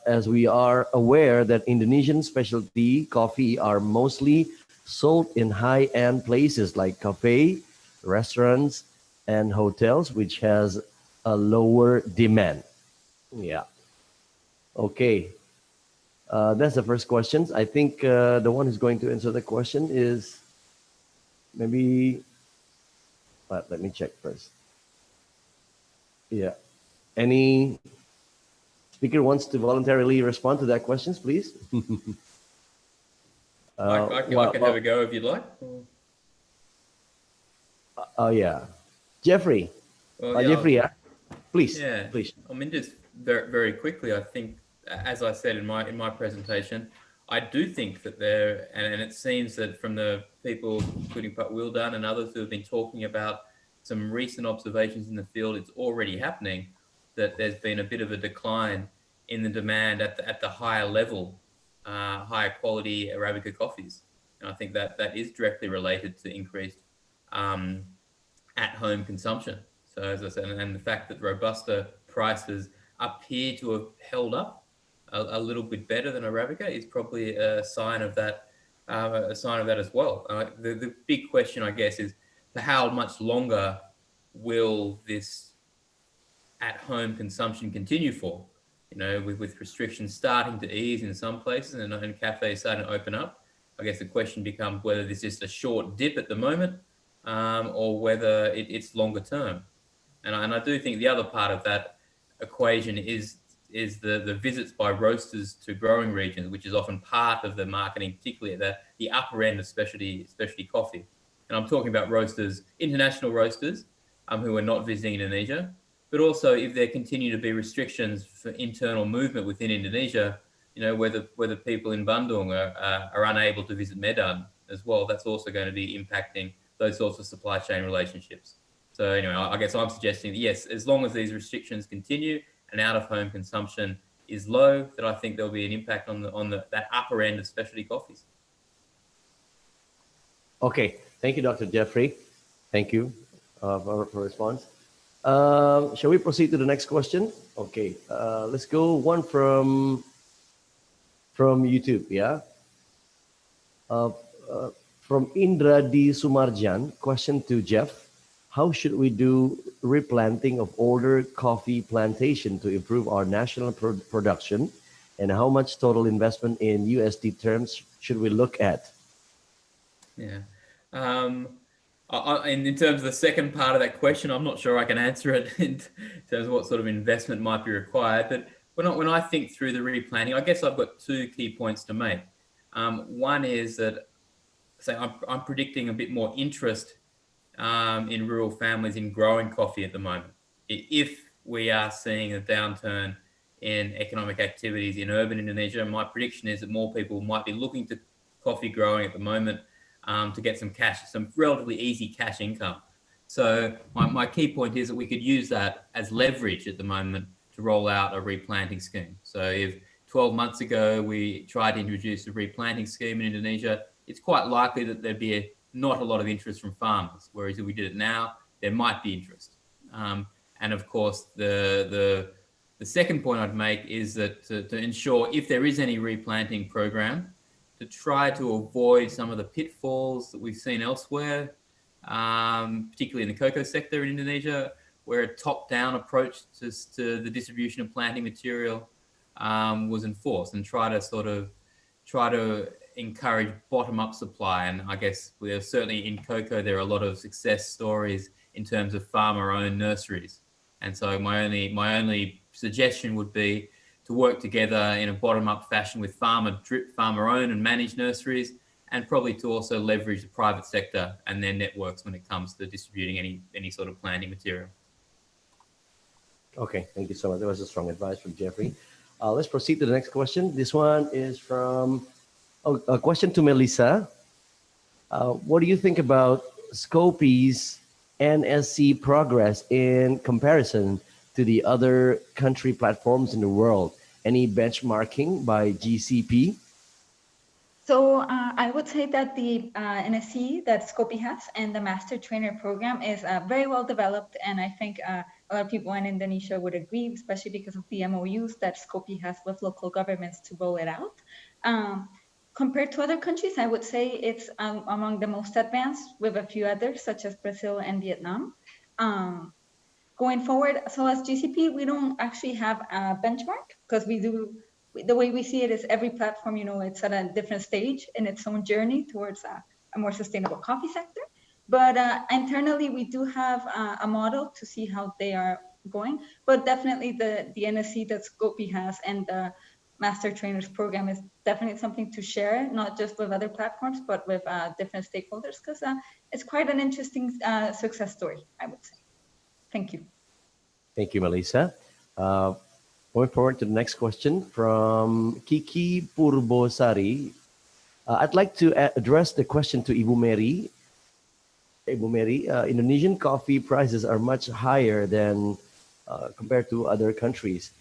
aware that Indonesian specialty coffee are mostly sold in high-end places like cafe, restaurants, and hotels, which has a lower demand. Yeah. Okay. That's the first question. I think the one who's going to answer the question is maybe, but let me check first. Yeah. Any speaker wants to voluntarily respond to that question, please? I can have a go if you'd like. Oh, yeah. Jeffrey. Well, yeah, Jeffrey, yeah. Please. Yeah. Please. I mean, just very quickly, I think, as I said in my presentation, I do think that there, and it seems that from the people, including Pak Wildan and others who have been talking about some recent observations in the field, it's already happening, that there's been a bit of a decline in the demand at the higher level, higher quality Arabica coffees. And I think that is directly related to increased at-home consumption. So as I said, and the fact that Robusta prices appear to have held up a little bit better than Arabica is probably a sign of that as well. The big question, I guess, is for how much longer will this at-home consumption continue for? You know, with restrictions starting to ease in some places and cafes starting to open up, I guess the question becomes whether this is a short dip at the moment or whether it's longer term. And I do think the other part of that equation is the visits by roasters to growing regions, which is often part of the marketing, particularly at the upper end of specialty coffee. And I'm talking about roasters, international roasters, who are not visiting Indonesia, but also if there continue to be restrictions for internal movement within Indonesia, you know, whether people in Bandung are unable to visit Medan as well, that's also going to be impacting those sorts of supply chain relationships. So anyway, I guess I'm suggesting that yes, as long as these restrictions continue and out-of-home consumption is low, that I think there'll be an impact on that upper end of specialty coffees. Okay, thank you, Dr. Jeffrey. Thank you for response. Shall we proceed to the next question? Okay, let's go one from YouTube. Yeah. From Indra D. Sumarjan, question to Jeff. How should we do replanting of older coffee plantation to improve our national production? And how much total investment in USD terms should we look at? Yeah. In terms of the second part of that question, I'm not sure I can answer it in terms of what sort of investment might be required. But when I think through the replanting, I guess I've got two key points to make. One is that, say, I'm predicting a bit more interest in rural families in growing coffee at the moment. If we are seeing a downturn in economic activities in urban Indonesia, my prediction is that more people might be looking to coffee growing at the moment to get some cash, some relatively easy cash income. So my key point is that we could use that as leverage at the moment to roll out a replanting scheme. So if 12 months ago we tried to introduce a replanting scheme in Indonesia, it's quite likely that there'd be not a lot of interest from farmers. Whereas if we did it now, there might be interest. And of course, the second point I'd make is that to ensure if there is any replanting program, to try to avoid some of the pitfalls that we've seen elsewhere, particularly in the cocoa sector in Indonesia, where a top-down approach to the distribution of planting material was enforced, and try to encourage bottom-up supply. And I guess certainly in cocoa, there are a lot of success stories in terms of farmer-owned nurseries. And so my only suggestion would be to work together in a bottom-up fashion with farmer-owned and managed nurseries, and probably to also leverage the private sector and their networks when it comes to distributing any sort of planting material. Okay, thank you so much. That was a strong advice from Jeffrey. Let's proceed to the next question. This one is from a question to Melissa. What do you think about Scopi's NSC progress in comparison to the other country platforms in the world? Any benchmarking by GCP? So I would say that the NSC that Scopi has and the Master Trainer Program is very well developed, and I think a lot of people in Indonesia would agree, especially because of the MOUs that Scopi has with local governments to roll it out. Compared to other countries, I would say it's among the most advanced, with a few others such as Brazil and Vietnam. Going forward, so as GCP, we don't actually have a benchmark, because the way we see it is every platform, it's at a different stage in its own journey towards a more sustainable coffee sector. But internally, we do have a model to see how they are going. But definitely the NSC that Scopi has and the Master Trainers Program is definitely something to share, not just with other platforms, but with different stakeholders, because it's quite an interesting success story, I would say. Thank you. Thank you, Melissa. Going forward to the next question from Kiki Purbosari. I'd like to address the question to Ibu Mary. Ibu Mary, Indonesian coffee prices are much higher than compared to other countries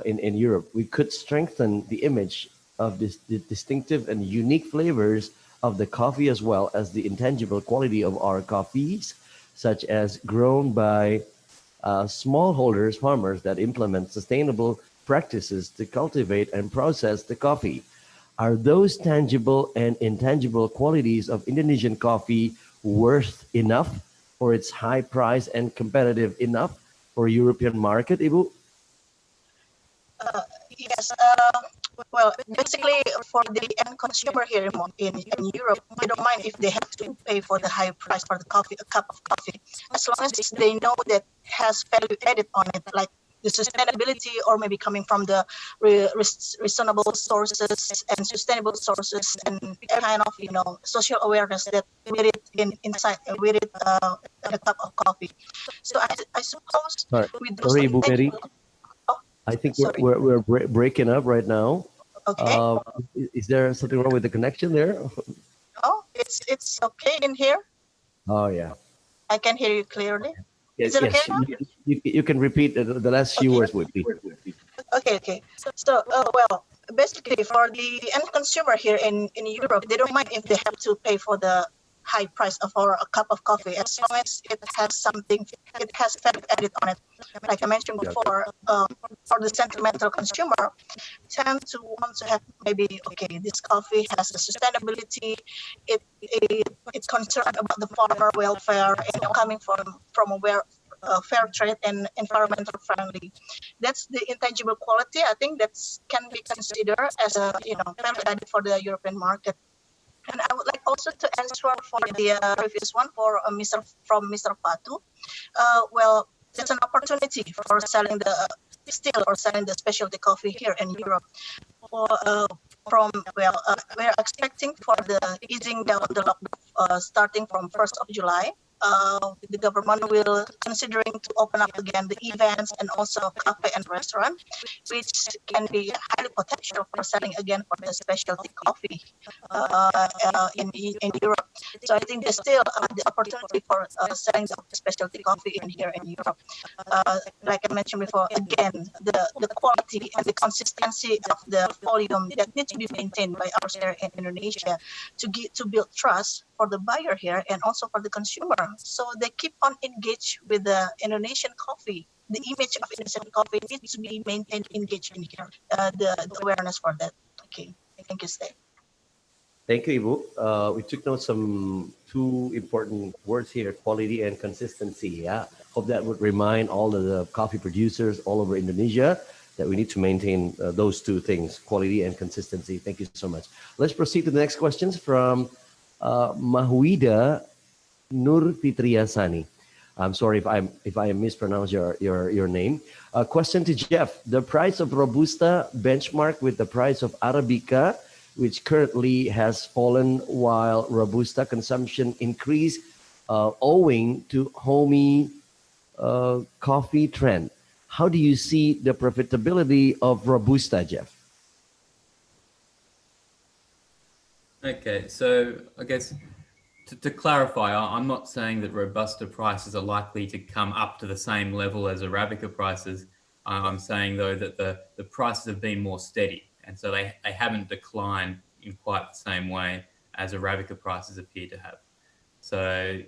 in Europe. We could strengthen the image of the distinctive and unique flavors of the coffee, as well as the intangible quality of our coffees, such as grown by smallholders, farmers that implement sustainable practices to cultivate and process the coffee. Are those tangible and intangible qualities of Indonesian coffee worth enough for its high price and competitive enough for European market, Ibu? Yes. Well, basically, for the end consumer here in Europe, they don't mind if they have to pay for the high price for the coffee, a cup of coffee, as long as they know that has value added on it, like the sustainability, or maybe coming from the reasonable sources and sustainable sources, and kind of social awareness that with it inside with it in a cup of coffee. So I suppose. Sorry, Ibu Mary. I think we're breaking up right now. Okay. Is there something wrong with the connection there? Oh, it's okay in here. Oh yeah. I can hear you clearly. Yes, Is it okay now? You can repeat the last few words with me. Okay. So well, basically for the end consumer here in Europe, they don't mind if they have to pay for the high price for a cup of coffee, as long as it has value added on it. Like I mentioned before, for the sentimental consumer, tend to want to have maybe, okay, this coffee has the sustainability, it's concerned about the farmer welfare, and coming from a fair trade and environmental friendly. That's the intangible quality. I think that can be considered as a value added for the European market. And I would like also to answer for the previous one from Mr. Patu, well, it's an opportunity for selling the specialty coffee here in Europe. We're expecting for the easing down the lockdown starting from 1st of July. The government will considering to open up again the events and also cafe and restaurant, which can be highly potential for selling again for the specialty coffee in Europe. So I think there's still the opportunity for selling the specialty coffee here in Europe. Like I mentioned before, again, the quality and the consistency of the volume that needs to be maintained by us here in Indonesia to build trust for the buyer here and also for the consumer. So they keep on engaged with the Indonesian coffee. The image of Indonesian coffee needs to be maintained, engaged in here. The awareness for that. Okay, thank you, Steve. Thank you, Ibu. We took note some two important words here, quality and consistency. Yeah, hope that would remind all of the coffee producers all over Indonesia that we need to maintain those two things, quality and consistency. Thank you so much. Let's proceed to the next questions from Mahwida Nur Fitriasani. I'm sorry if I mispronounce your name. Question to Jeff: the price of Robusta benchmark with the price of Arabica, which currently has fallen while Robusta consumption increased owing to homey coffee trend. How do you see the profitability of Robusta, Jeff? Okay, so I guess to clarify, I'm not saying that Robusta prices are likely to come up to the same level as Arabica prices. I'm saying, though, that the prices have been more steady, and so they haven't declined in quite the same way as Arabica prices appear to have. So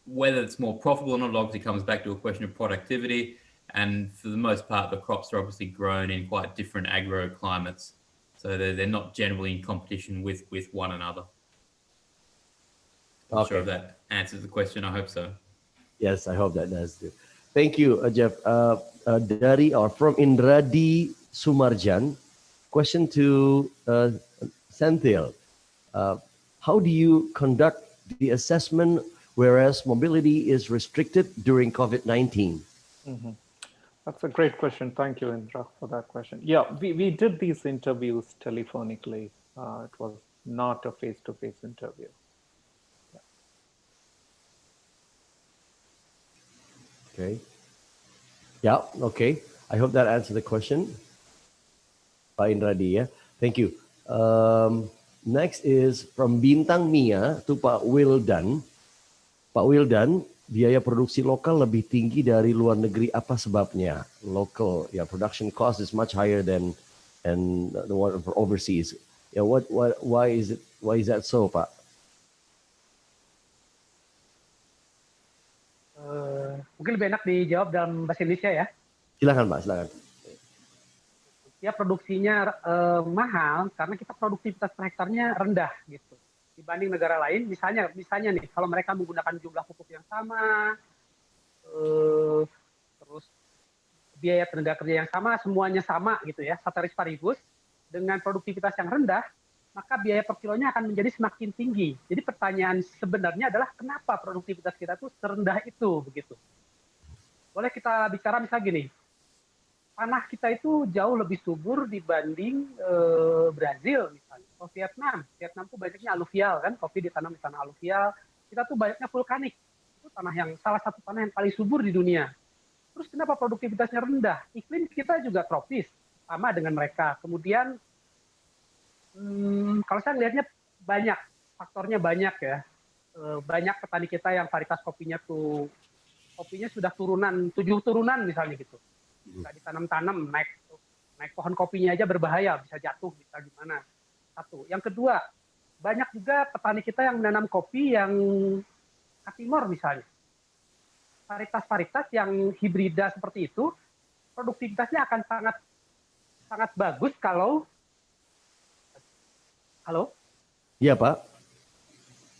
whether it's more profitable or not obviously comes back to a question of productivity, and for the most part, the crops are obviously grown in quite different agro climates, so they're not generally in competition with one another. I'm sure if that answers the question. I hope so. Yes, I hope that does too. Thank you, Jeff. Dari or from Indradi Sumarjan, question to Senthil. How do you conduct the assessment whereas mobility is restricted during COVID-19? Mm-hmm. That's a great question. Thank you, Indra, for that question. Yeah, we did these interviews telephonically. It was not a face-to-face interview. Okay. Yeah, okay. I hope that answered the question. Pak Indradi, yeah. Thank you. Next is from Bintang Mia to Pak Wildan. Pak Wildan, biaya produksi lokal lebih tinggi dari luar negeri. Apa sebabnya? Local, production cost is much higher than the one for overseas. Yeah, why is that so, Pak? Mungkin lebih enak dijawab dalam bahasa Indonesia ya. Silakan, Pak, silakan. Ya, produksinya mahal karena kita produktivitas per hektarnya rendah gitu dibanding negara lain. Misalnya nih, kalau mereka menggunakan jumlah pupuk yang sama, terus biaya tenaga kerja yang sama, semuanya sama gitu ya, ceteris paribus, dengan produktivitas yang rendah, maka biaya per kilonya akan menjadi semakin tinggi. Jadi pertanyaan sebenarnya adalah kenapa produktivitas kita tuh serendah itu begitu. Boleh kita bicara misalnya gini, tanah kita itu jauh lebih subur dibanding Brazil misalnya, atau Vietnam tuh banyaknya aluvial kan, kopi ditanam di tanah aluvial, kita tuh banyaknya vulkanik, itu salah satu tanah yang paling subur di dunia. Terus kenapa produktivitasnya rendah? Iklim kita juga tropis, sama dengan mereka. Kemudian kalau saya melihatnya faktornya banyak ya. Banyak petani kita yang varietas kopinya sudah 7 turunan misalnya gitu. Nggak ditanam-tanam, naik pohon kopinya aja berbahaya, bisa jatuh, bisa gimana. Satu. Yang kedua, banyak juga petani kita yang menanam kopi yang Timor misalnya. Varietas-varietas yang hibrida seperti itu, produktivitasnya akan sangat bagus kalau. Halo? Iya, Pak.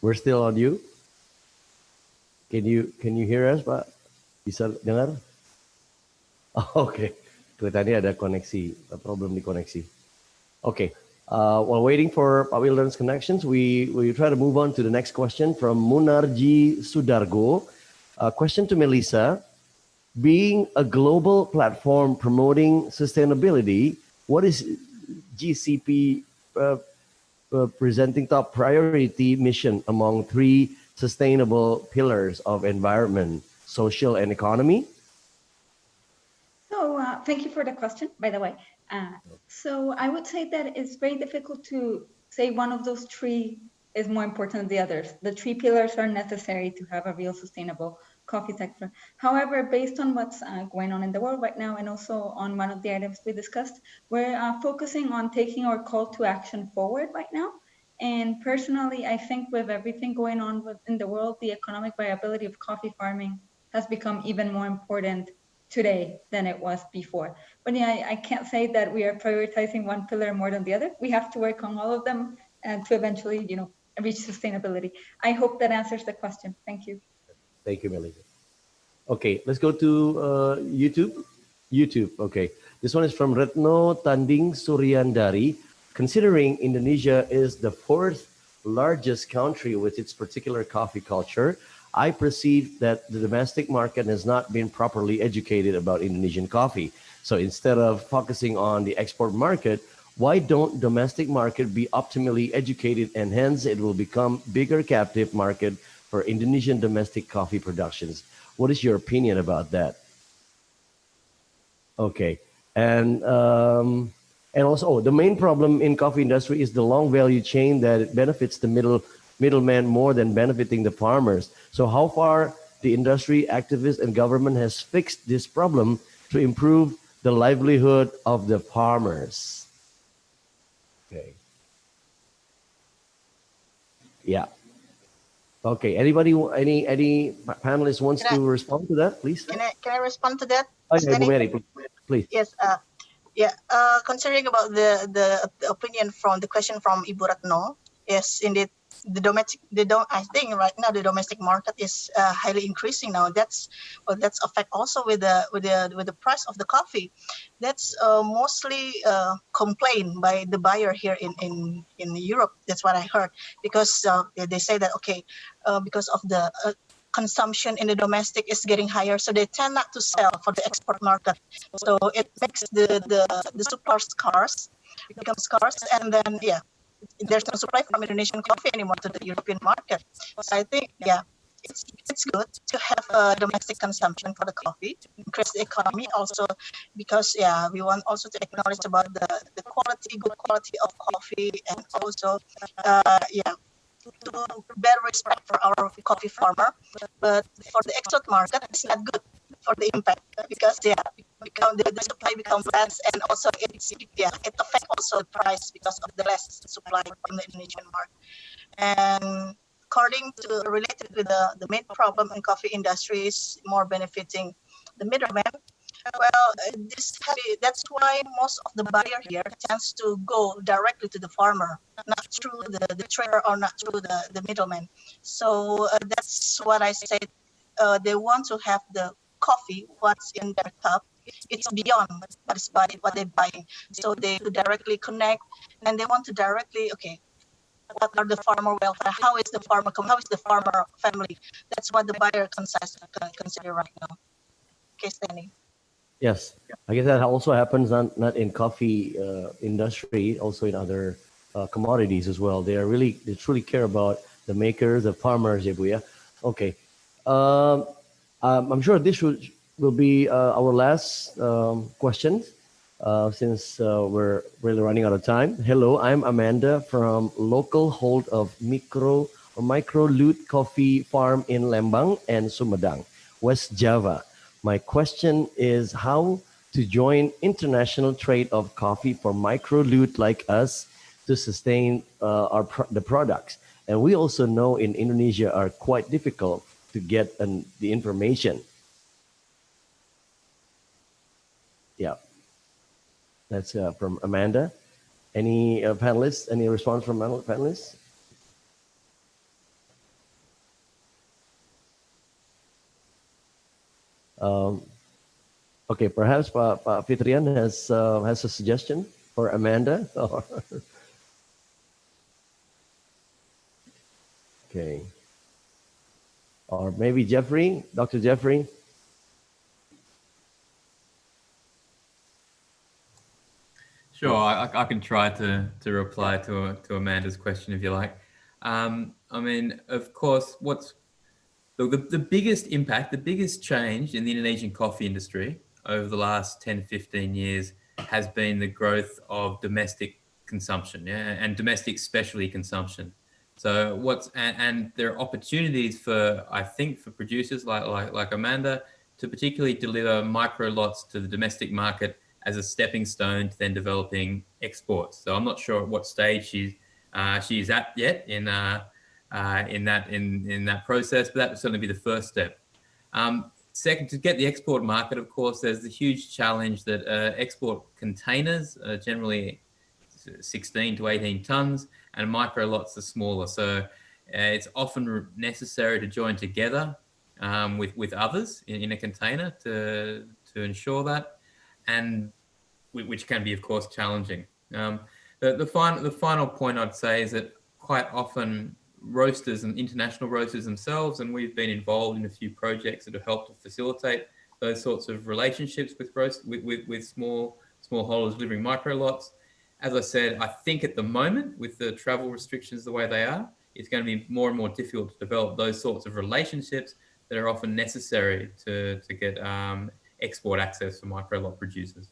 We're still on you. Can you hear us, Pak? Bisa dengar? Oh, oke. Kelihatannya ada problem di koneksi. Oke. While waiting for Pak Wildan's connections, we try to move on to the next question from Munarji Sudargo. A question to Melissa. Being a global platform promoting sustainability, what is GCP presenting top priority mission among three sustainable pillars of environment, social, and economy? So thank you for the question, by the way. So I would say that it's very difficult to say one of those three is more important than the others. The three pillars are necessary to have a real sustainable coffee sector. However, based on what's going on in the world right now, and also on one of the items we discussed, we're focusing on taking our call to action forward right now. And personally, I think with everything going on in the world, the economic viability of coffee farming has become even more important today than it was before. But yeah, I can't say that we are prioritizing one pillar more than the other. We have to work on all of them and to eventually, reach sustainability. I hope that answers the question. Thank you. Thank you, Melissa. Okay, let's go to YouTube. YouTube, okay. This one is from Retno Tanding Suryandari. Considering Indonesia is the fourth largest country with its particular coffee culture, I perceive that the domestic market has not been properly educated about Indonesian coffee. So instead of focusing on the export market, why don't domestic market be optimally educated, and hence it will become bigger captive market for Indonesian domestic coffee productions? What is your opinion about that? Okay, and also the main problem in coffee industry is the long value chain that it benefits the middleman more than benefiting the farmers. So how far the industry, activists, and government has fixed this problem to improve the livelihood of the farmers? Okay. Yeah. Okay. Anybody, any panelist wants to respond to that, please? Can I respond to that? Okay, Bu Mary, please. Yes. Considering about the opinion from the question from Ibu Ratno, yes, indeed, I think right now the domestic market is highly increasing now. That's affect also with the price of the coffee. That's mostly complained by the buyer here in Europe. That's what I heard, because they say that because of the consumption in the domestic is getting higher, so they tend not to sell for the export market. So it makes the supply scarce, becomes scarce, and then there's no supply from Indonesian coffee anymore to the European market. So I think it's good to have domestic consumption for the coffee, increase the economy also, because we want also to acknowledge about the good quality of coffee, and also to bear respect for our coffee farmer. But for the export market, it's not good for the impact, because the supply becomes less, and also it affects also the price because of the less supply from the Indonesian market. And related with the main problem in coffee industry is more benefiting the middleman. Well, that's why most of the buyer here tends to go directly to the farmer, not through the trader or not through the middleman. So that's what I said. They want to have the coffee, what's in their cup. It's beyond what they're buying. So they directly connect, and they want to directly, what are the farmer welfare? How is the farmer family? That's what the buyer consider right now. Okay, Stanley. Yes, I guess that also happens not in coffee industry, also in other commodities as well. They truly care about the makers, the farmers, yeah. Okay, I'm sure this will be our last question since we're really running out of time. Hello, I'm Amanda from local hold of micro lute coffee farm in Lembang and Sumedang, West Java. My question is how to join international trade of coffee for micro lute like us to sustain the products. And we also know in Indonesia are quite difficult to get the information. Yeah, that's from Amanda. Any panelists? Any response from panelists? Okay, perhaps Pak Fitrian has a suggestion for Amanda. Okay. Or maybe Jeffrey, Dr. Jeffrey. Sure, I can try to reply to Amanda's question if you like. I mean, of course, the biggest impact, the biggest change in the Indonesian coffee industry over the last 10, 15 years has been the growth of domestic consumption, and domestic specialty consumption. So and there are opportunities for, I think, for producers like Amanda to particularly deliver micro lots to the domestic market as a stepping stone to then developing exports. So I'm not sure at what stage she's at yet in that process, but that would certainly be the first step. Second, to get the export market, of course, there's the huge challenge that export containers are generally 16 to 18 tons, and micro lots are smaller. So it's often necessary to join together with others in a container to ensure that, and which can be, of course, challenging. The final point I'd say is that quite often roasters and international roasters themselves, and we've been involved in a few projects that have helped to facilitate those sorts of relationships with small holders delivering micro lots. As I said, I think at the moment, with the travel restrictions the way they are, it's going to be more and more difficult to develop those sorts of relationships that are often necessary to get export access for micro lot producers.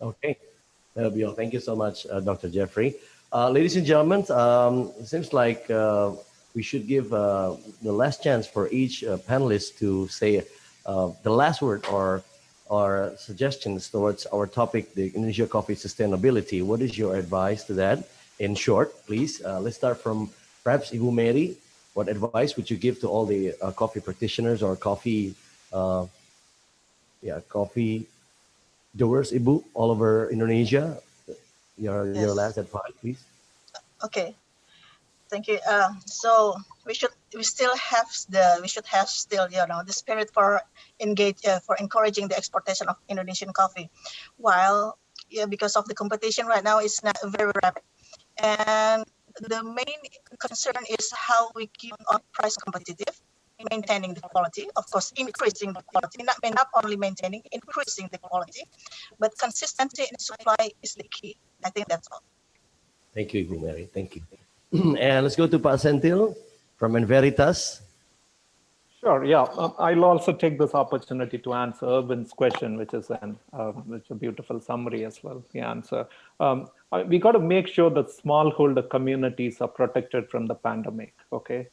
Okay, that'll be all. Thank you so much, Dr. Jeffrey. Ladies and gentlemen, it seems like we should give the last chance for each panelist to say the last word or suggestions towards our topic, the Indonesia coffee sustainability. What is your advice to that? In short, please. Let's start from perhaps Ibu Mary. What advice would you give to all the coffee practitioners or coffee doers, Ibu, all over Indonesia? Your last advice, please. Okay, thank you. So we should have still the spirit for encouraging the exportation of Indonesian coffee, while because of the competition right now is not very rapid, and the main concern is how we keep our price competitive, maintaining the quality, of course, increasing the quality, not only maintaining, increasing the quality, but consistency in supply is the key. I think that's all. Thank you, Ibu Mary. Thank you. And let's go to Pak Senthil from Enveritas. Sure. Yeah, I'll also take this opportunity to answer Urban's question, which is a beautiful summary as well. The answer. We got to make sure that smallholder communities are protected from the pandemic. Okay.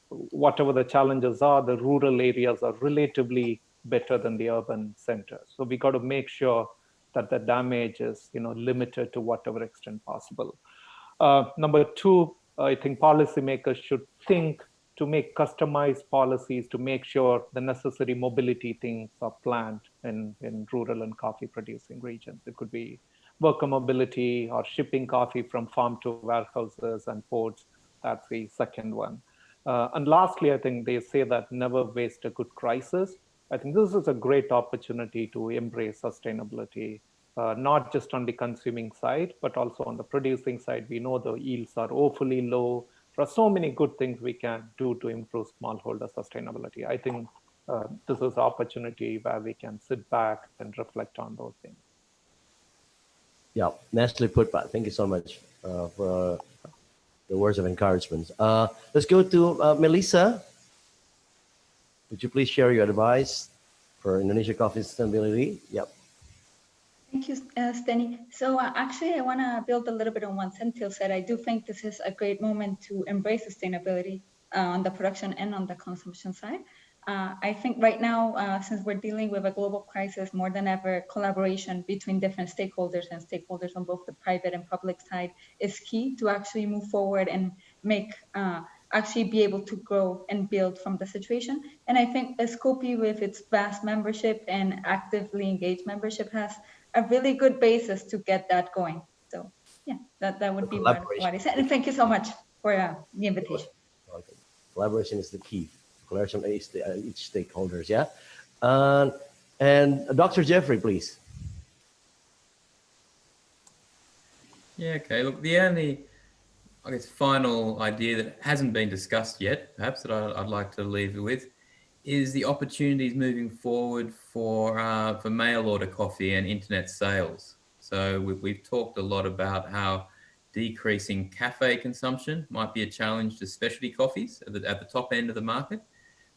Whatever the challenges are, the rural areas are relatively better than the urban centers. So we got to make sure that the damage is, limited to whatever extent possible. Number two, I think policymakers should think to make customized policies to make sure the necessary mobility things are planned in rural and coffee producing regions. It could be worker mobility or shipping coffee from farm to warehouses and ports. That's the second one. And lastly, I think they say that never waste a good crisis. I think this is a great opportunity to embrace sustainability, not just on the consuming side, but also on the producing side. We know the yields are awfully low. There are so many good things we can do to improve smallholder sustainability. I think this is an opportunity where we can sit back and reflect on those things. Yeah, nicely put, Pat. Thank you so much for the words of encouragement. Let's go to Melissa. Would you please share your advice for Indonesia coffee sustainability? Yep. Thank you, Steny. So actually, I want to build a little bit on what Senthil said. I do think this is a great moment to embrace sustainability on the production and on the consumption side. I think right now, since we're dealing with a global crisis, more than ever, collaboration between different stakeholders and stakeholders on both the private and public side is key to actually move forward and make actually be able to grow and build from the situation. And I think Coffee, with its vast membership and actively engaged membership, has a really good basis to get that going. So yeah, that would be what I said. And thank you so much for the invitation. Okay. Collaboration is the key. Collaboration is each stakeholders, yeah? And Dr. Jeffrey, please. Yeah, okay. Look, the I guess, final idea that hasn't been discussed yet, perhaps, that I'd like to leave you with, is the opportunities moving forward for mail order coffee and internet sales. So we've talked a lot about how decreasing cafe consumption might be a challenge to specialty coffees at the top end of the market.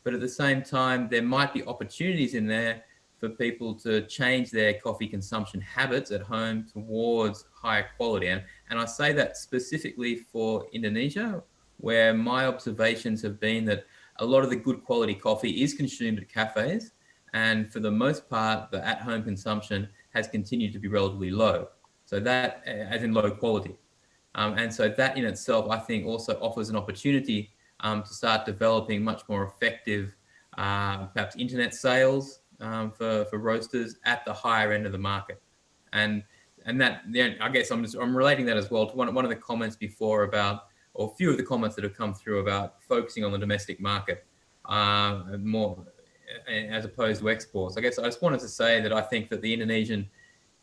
But at the same time, there might be opportunities in there for people to change their coffee consumption habits at home towards higher quality. And I say that specifically for Indonesia, where my observations have been that a lot of the good quality coffee is consumed at cafes. And for the most part, the at-home consumption has continued to be relatively low. So that, as in low quality. And so that in itself, I think, also offers an opportunity to start developing much more effective, perhaps internet sales for roasters at the higher end of the market. And that, I guess I'm relating that as well to one of the comments before about, or a few of the comments that have come through about focusing on the domestic market more as opposed to exports. I guess I just wanted to say that I think that the Indonesian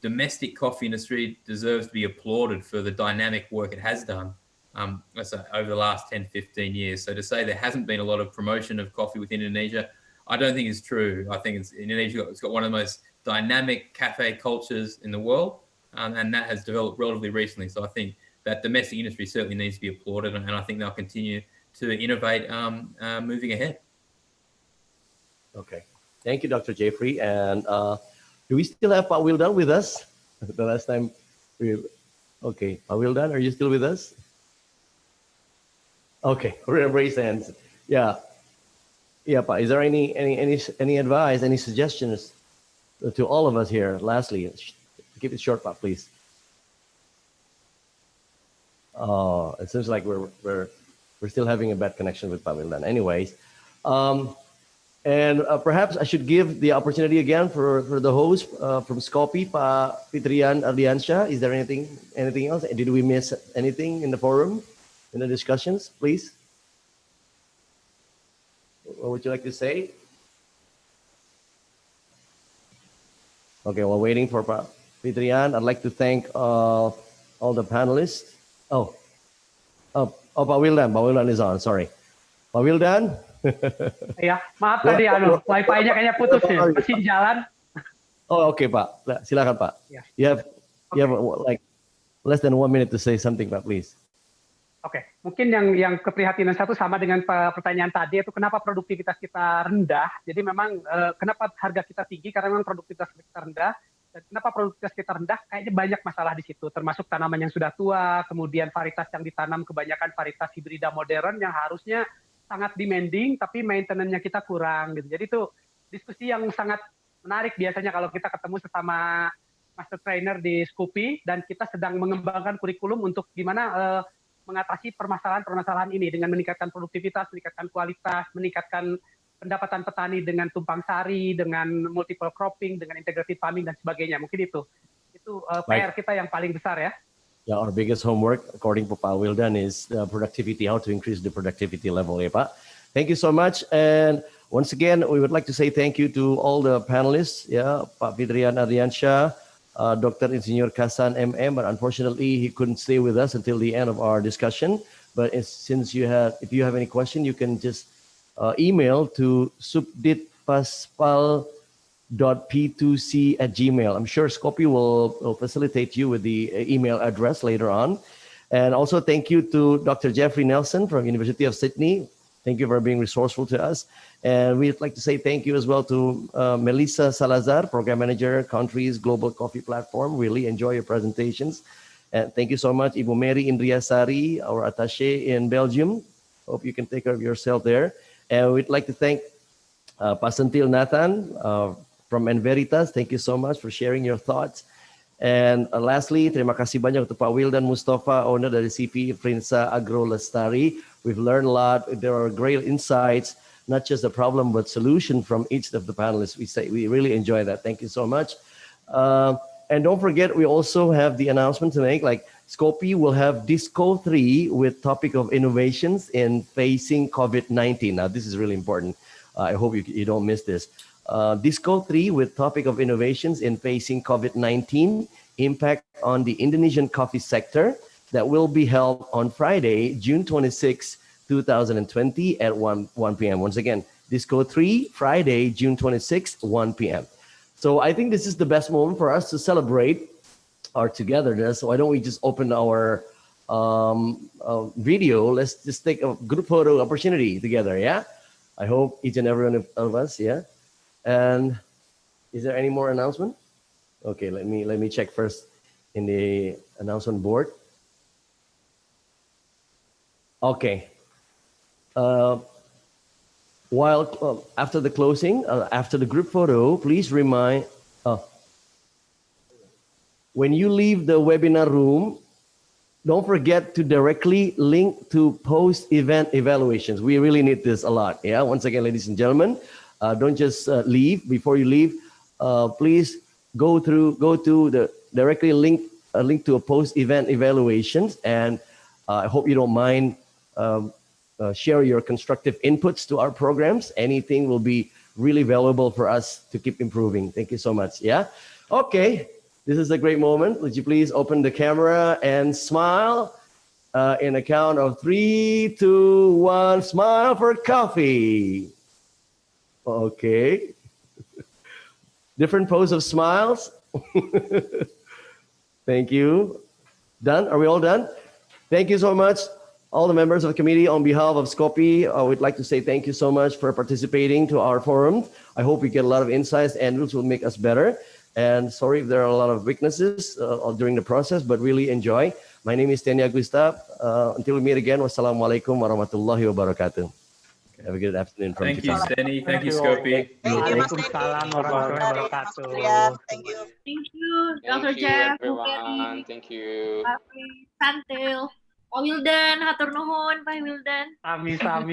domestic coffee industry deserves to be applauded for the dynamic work it has done over the last 10, 15 years. So to say there hasn't been a lot of promotion of coffee within Indonesia, I don't think is true. I think Indonesia has got one of the most dynamic cafe cultures in the world, and that has developed relatively recently. So I think that domestic industry certainly needs to be applauded, and I think they'll continue to innovate moving ahead. Okay. Thank you, Dr. Jeffrey. And do we still have Pak Wildan with us? The last time okay, Pak Wildan, are you still with us? Okay, we're gonna raise hands. Yeah, Pak. Is there any advice, any suggestions to all of us here? Lastly, keep it short, Pak, please. Oh, it seems like we're still having a bad connection with Pak Wildan. Anyways, and perhaps I should give the opportunity again for the host from Skopi, Pak Fitrian Ardiansyah. Is there anything else? Did we miss anything in the forum, in the discussions, please? What would you like to say? Okay, while waiting for Pak Fitrian, I'd like to thank all the panelists. Oh, Pak Wildan is on, sorry. Pak Wildan? Ya, maaf tadi wifi-nya kayaknya putus ya, masih jalan. Oh, okay, Pak. Silakan, Pak. Yeah. You have like less than 1 minute to say something, Pak, please. Oke, mungkin yang keprihatinan satu sama dengan pertanyaan tadi, itu kenapa produktivitas kita rendah. Jadi memang kenapa harga kita tinggi, karena memang produktivitas kita rendah. Dan kenapa produktivitas kita rendah? Kayaknya banyak masalah di situ, termasuk tanaman yang sudah tua, kemudian varietas yang ditanam kebanyakan varietas hibrida modern yang harusnya sangat demanding, tapi maintenance-nya kita kurang gitu. Jadi itu diskusi yang sangat menarik biasanya kalau kita ketemu sesama master trainer di Skopi dan kita sedang mengembangkan kurikulum untuk gimana mengatasi permasalahan-permasalahan ini dengan meningkatkan produktivitas, meningkatkan kualitas, meningkatkan pendapatan petani dengan tumpang sari, dengan multiple cropping, dengan integrated farming dan sebagainya. Mungkin itu PR kita yang paling besar ya. Yeah, our biggest homework, according to Pak Wildan, is productivity, how to increase the productivity level, Pak. Thank you so much. And once again, we would like to say thank you to all the panelists, Pak Fitrian Ardiansyah, Dr. Insinyur Kasan MM, but unfortunately he couldn't stay with us until the end of our discussion. But if you have any question, you can just email to subditpaspal.p2c@gmail. I'm sure Skopi will facilitate you with the email address later on. And also thank you to Dr. Jeffrey Nelson from University of Sydney. Thank you for being resourceful to us. And we'd like to say thank you as well to Melissa Salazar, Program Manager, Countries Global Coffee Platform. Really enjoy your presentations. And thank you so much, Ibu Mary Indriasari, our Atase in Belgium. Hope you can take care of yourself there. And we'd like to thank Pak Senthil Nathan from Enveritas. Thank you so much for sharing your thoughts. And lastly, terima kasih banyak untuk Pak Wildan Mustafa, owner dari CV Frinsa Agro Lestari. We've learned a lot. There are great insights, not just the problem, but solution from each of the panelists. We really enjoy that. Thank you so much. And don't forget, we also have the announcement to make, like Skopi will have DISKO 3 with topic of innovations in facing COVID-19. Now, this is really important. I hope you don't miss this. DISKO 3 with topic of innovations in facing COVID-19, impact on the Indonesian coffee sector. that will be held on Friday, June 26, 2020 at 1 p.m. Once again, DISKO 3, Friday, June 26, 1 p.m. So I think this is the best moment for us to celebrate our togetherness. So why don't we just open our video? Let's just take a group photo opportunity together, yeah? I hope each and every one of us, yeah? And is there any more announcement? Okay, let me check first in the announcement board. Okay. While after the closing, after the group photo, please remind, when you leave the webinar room, don't forget to directly link to post-event evaluations. We really need this a lot. Yeah. Once again, ladies and gentlemen, don't just leave. Before you leave, please go to the directly link to a post-event evaluations, and I hope you don't mind. Share your constructive inputs to our programs. Anything will be really valuable for us to keep improving. Thank you so much. Yeah. Okay. This is a great moment. Would you please open the camera and smile in a count of 3, 2, 1. Smile for coffee. Okay. Different pose of smiles. Thank you. Done? Are we all done? Thank you so much. All the members of the committee, on behalf of SCOPY, I would like to say thank you so much for participating to our forum. I hope we get a lot of insights and which will make us better. And sorry if there are a lot of weaknesses during the process, but really enjoy. My name is Tenya Gustav. Until we meet again, wassalamualaikum warahmatullahi wabarakatuh. Have a good afternoon from Thank you, Jakarta. Steny. Thank you, Scopy. Thank you, Mas Waalaikumsalam Teddy. warahmatullahi Dari, Mas wabarakatuh. Adrian. Thank you. Thank you, Dr. Thank you, Jeff, Bu everyone. Mary, Thank you. Pak Senthil, Pak Wildan, hatur nuhun, Pak Wildan. Sami-sami.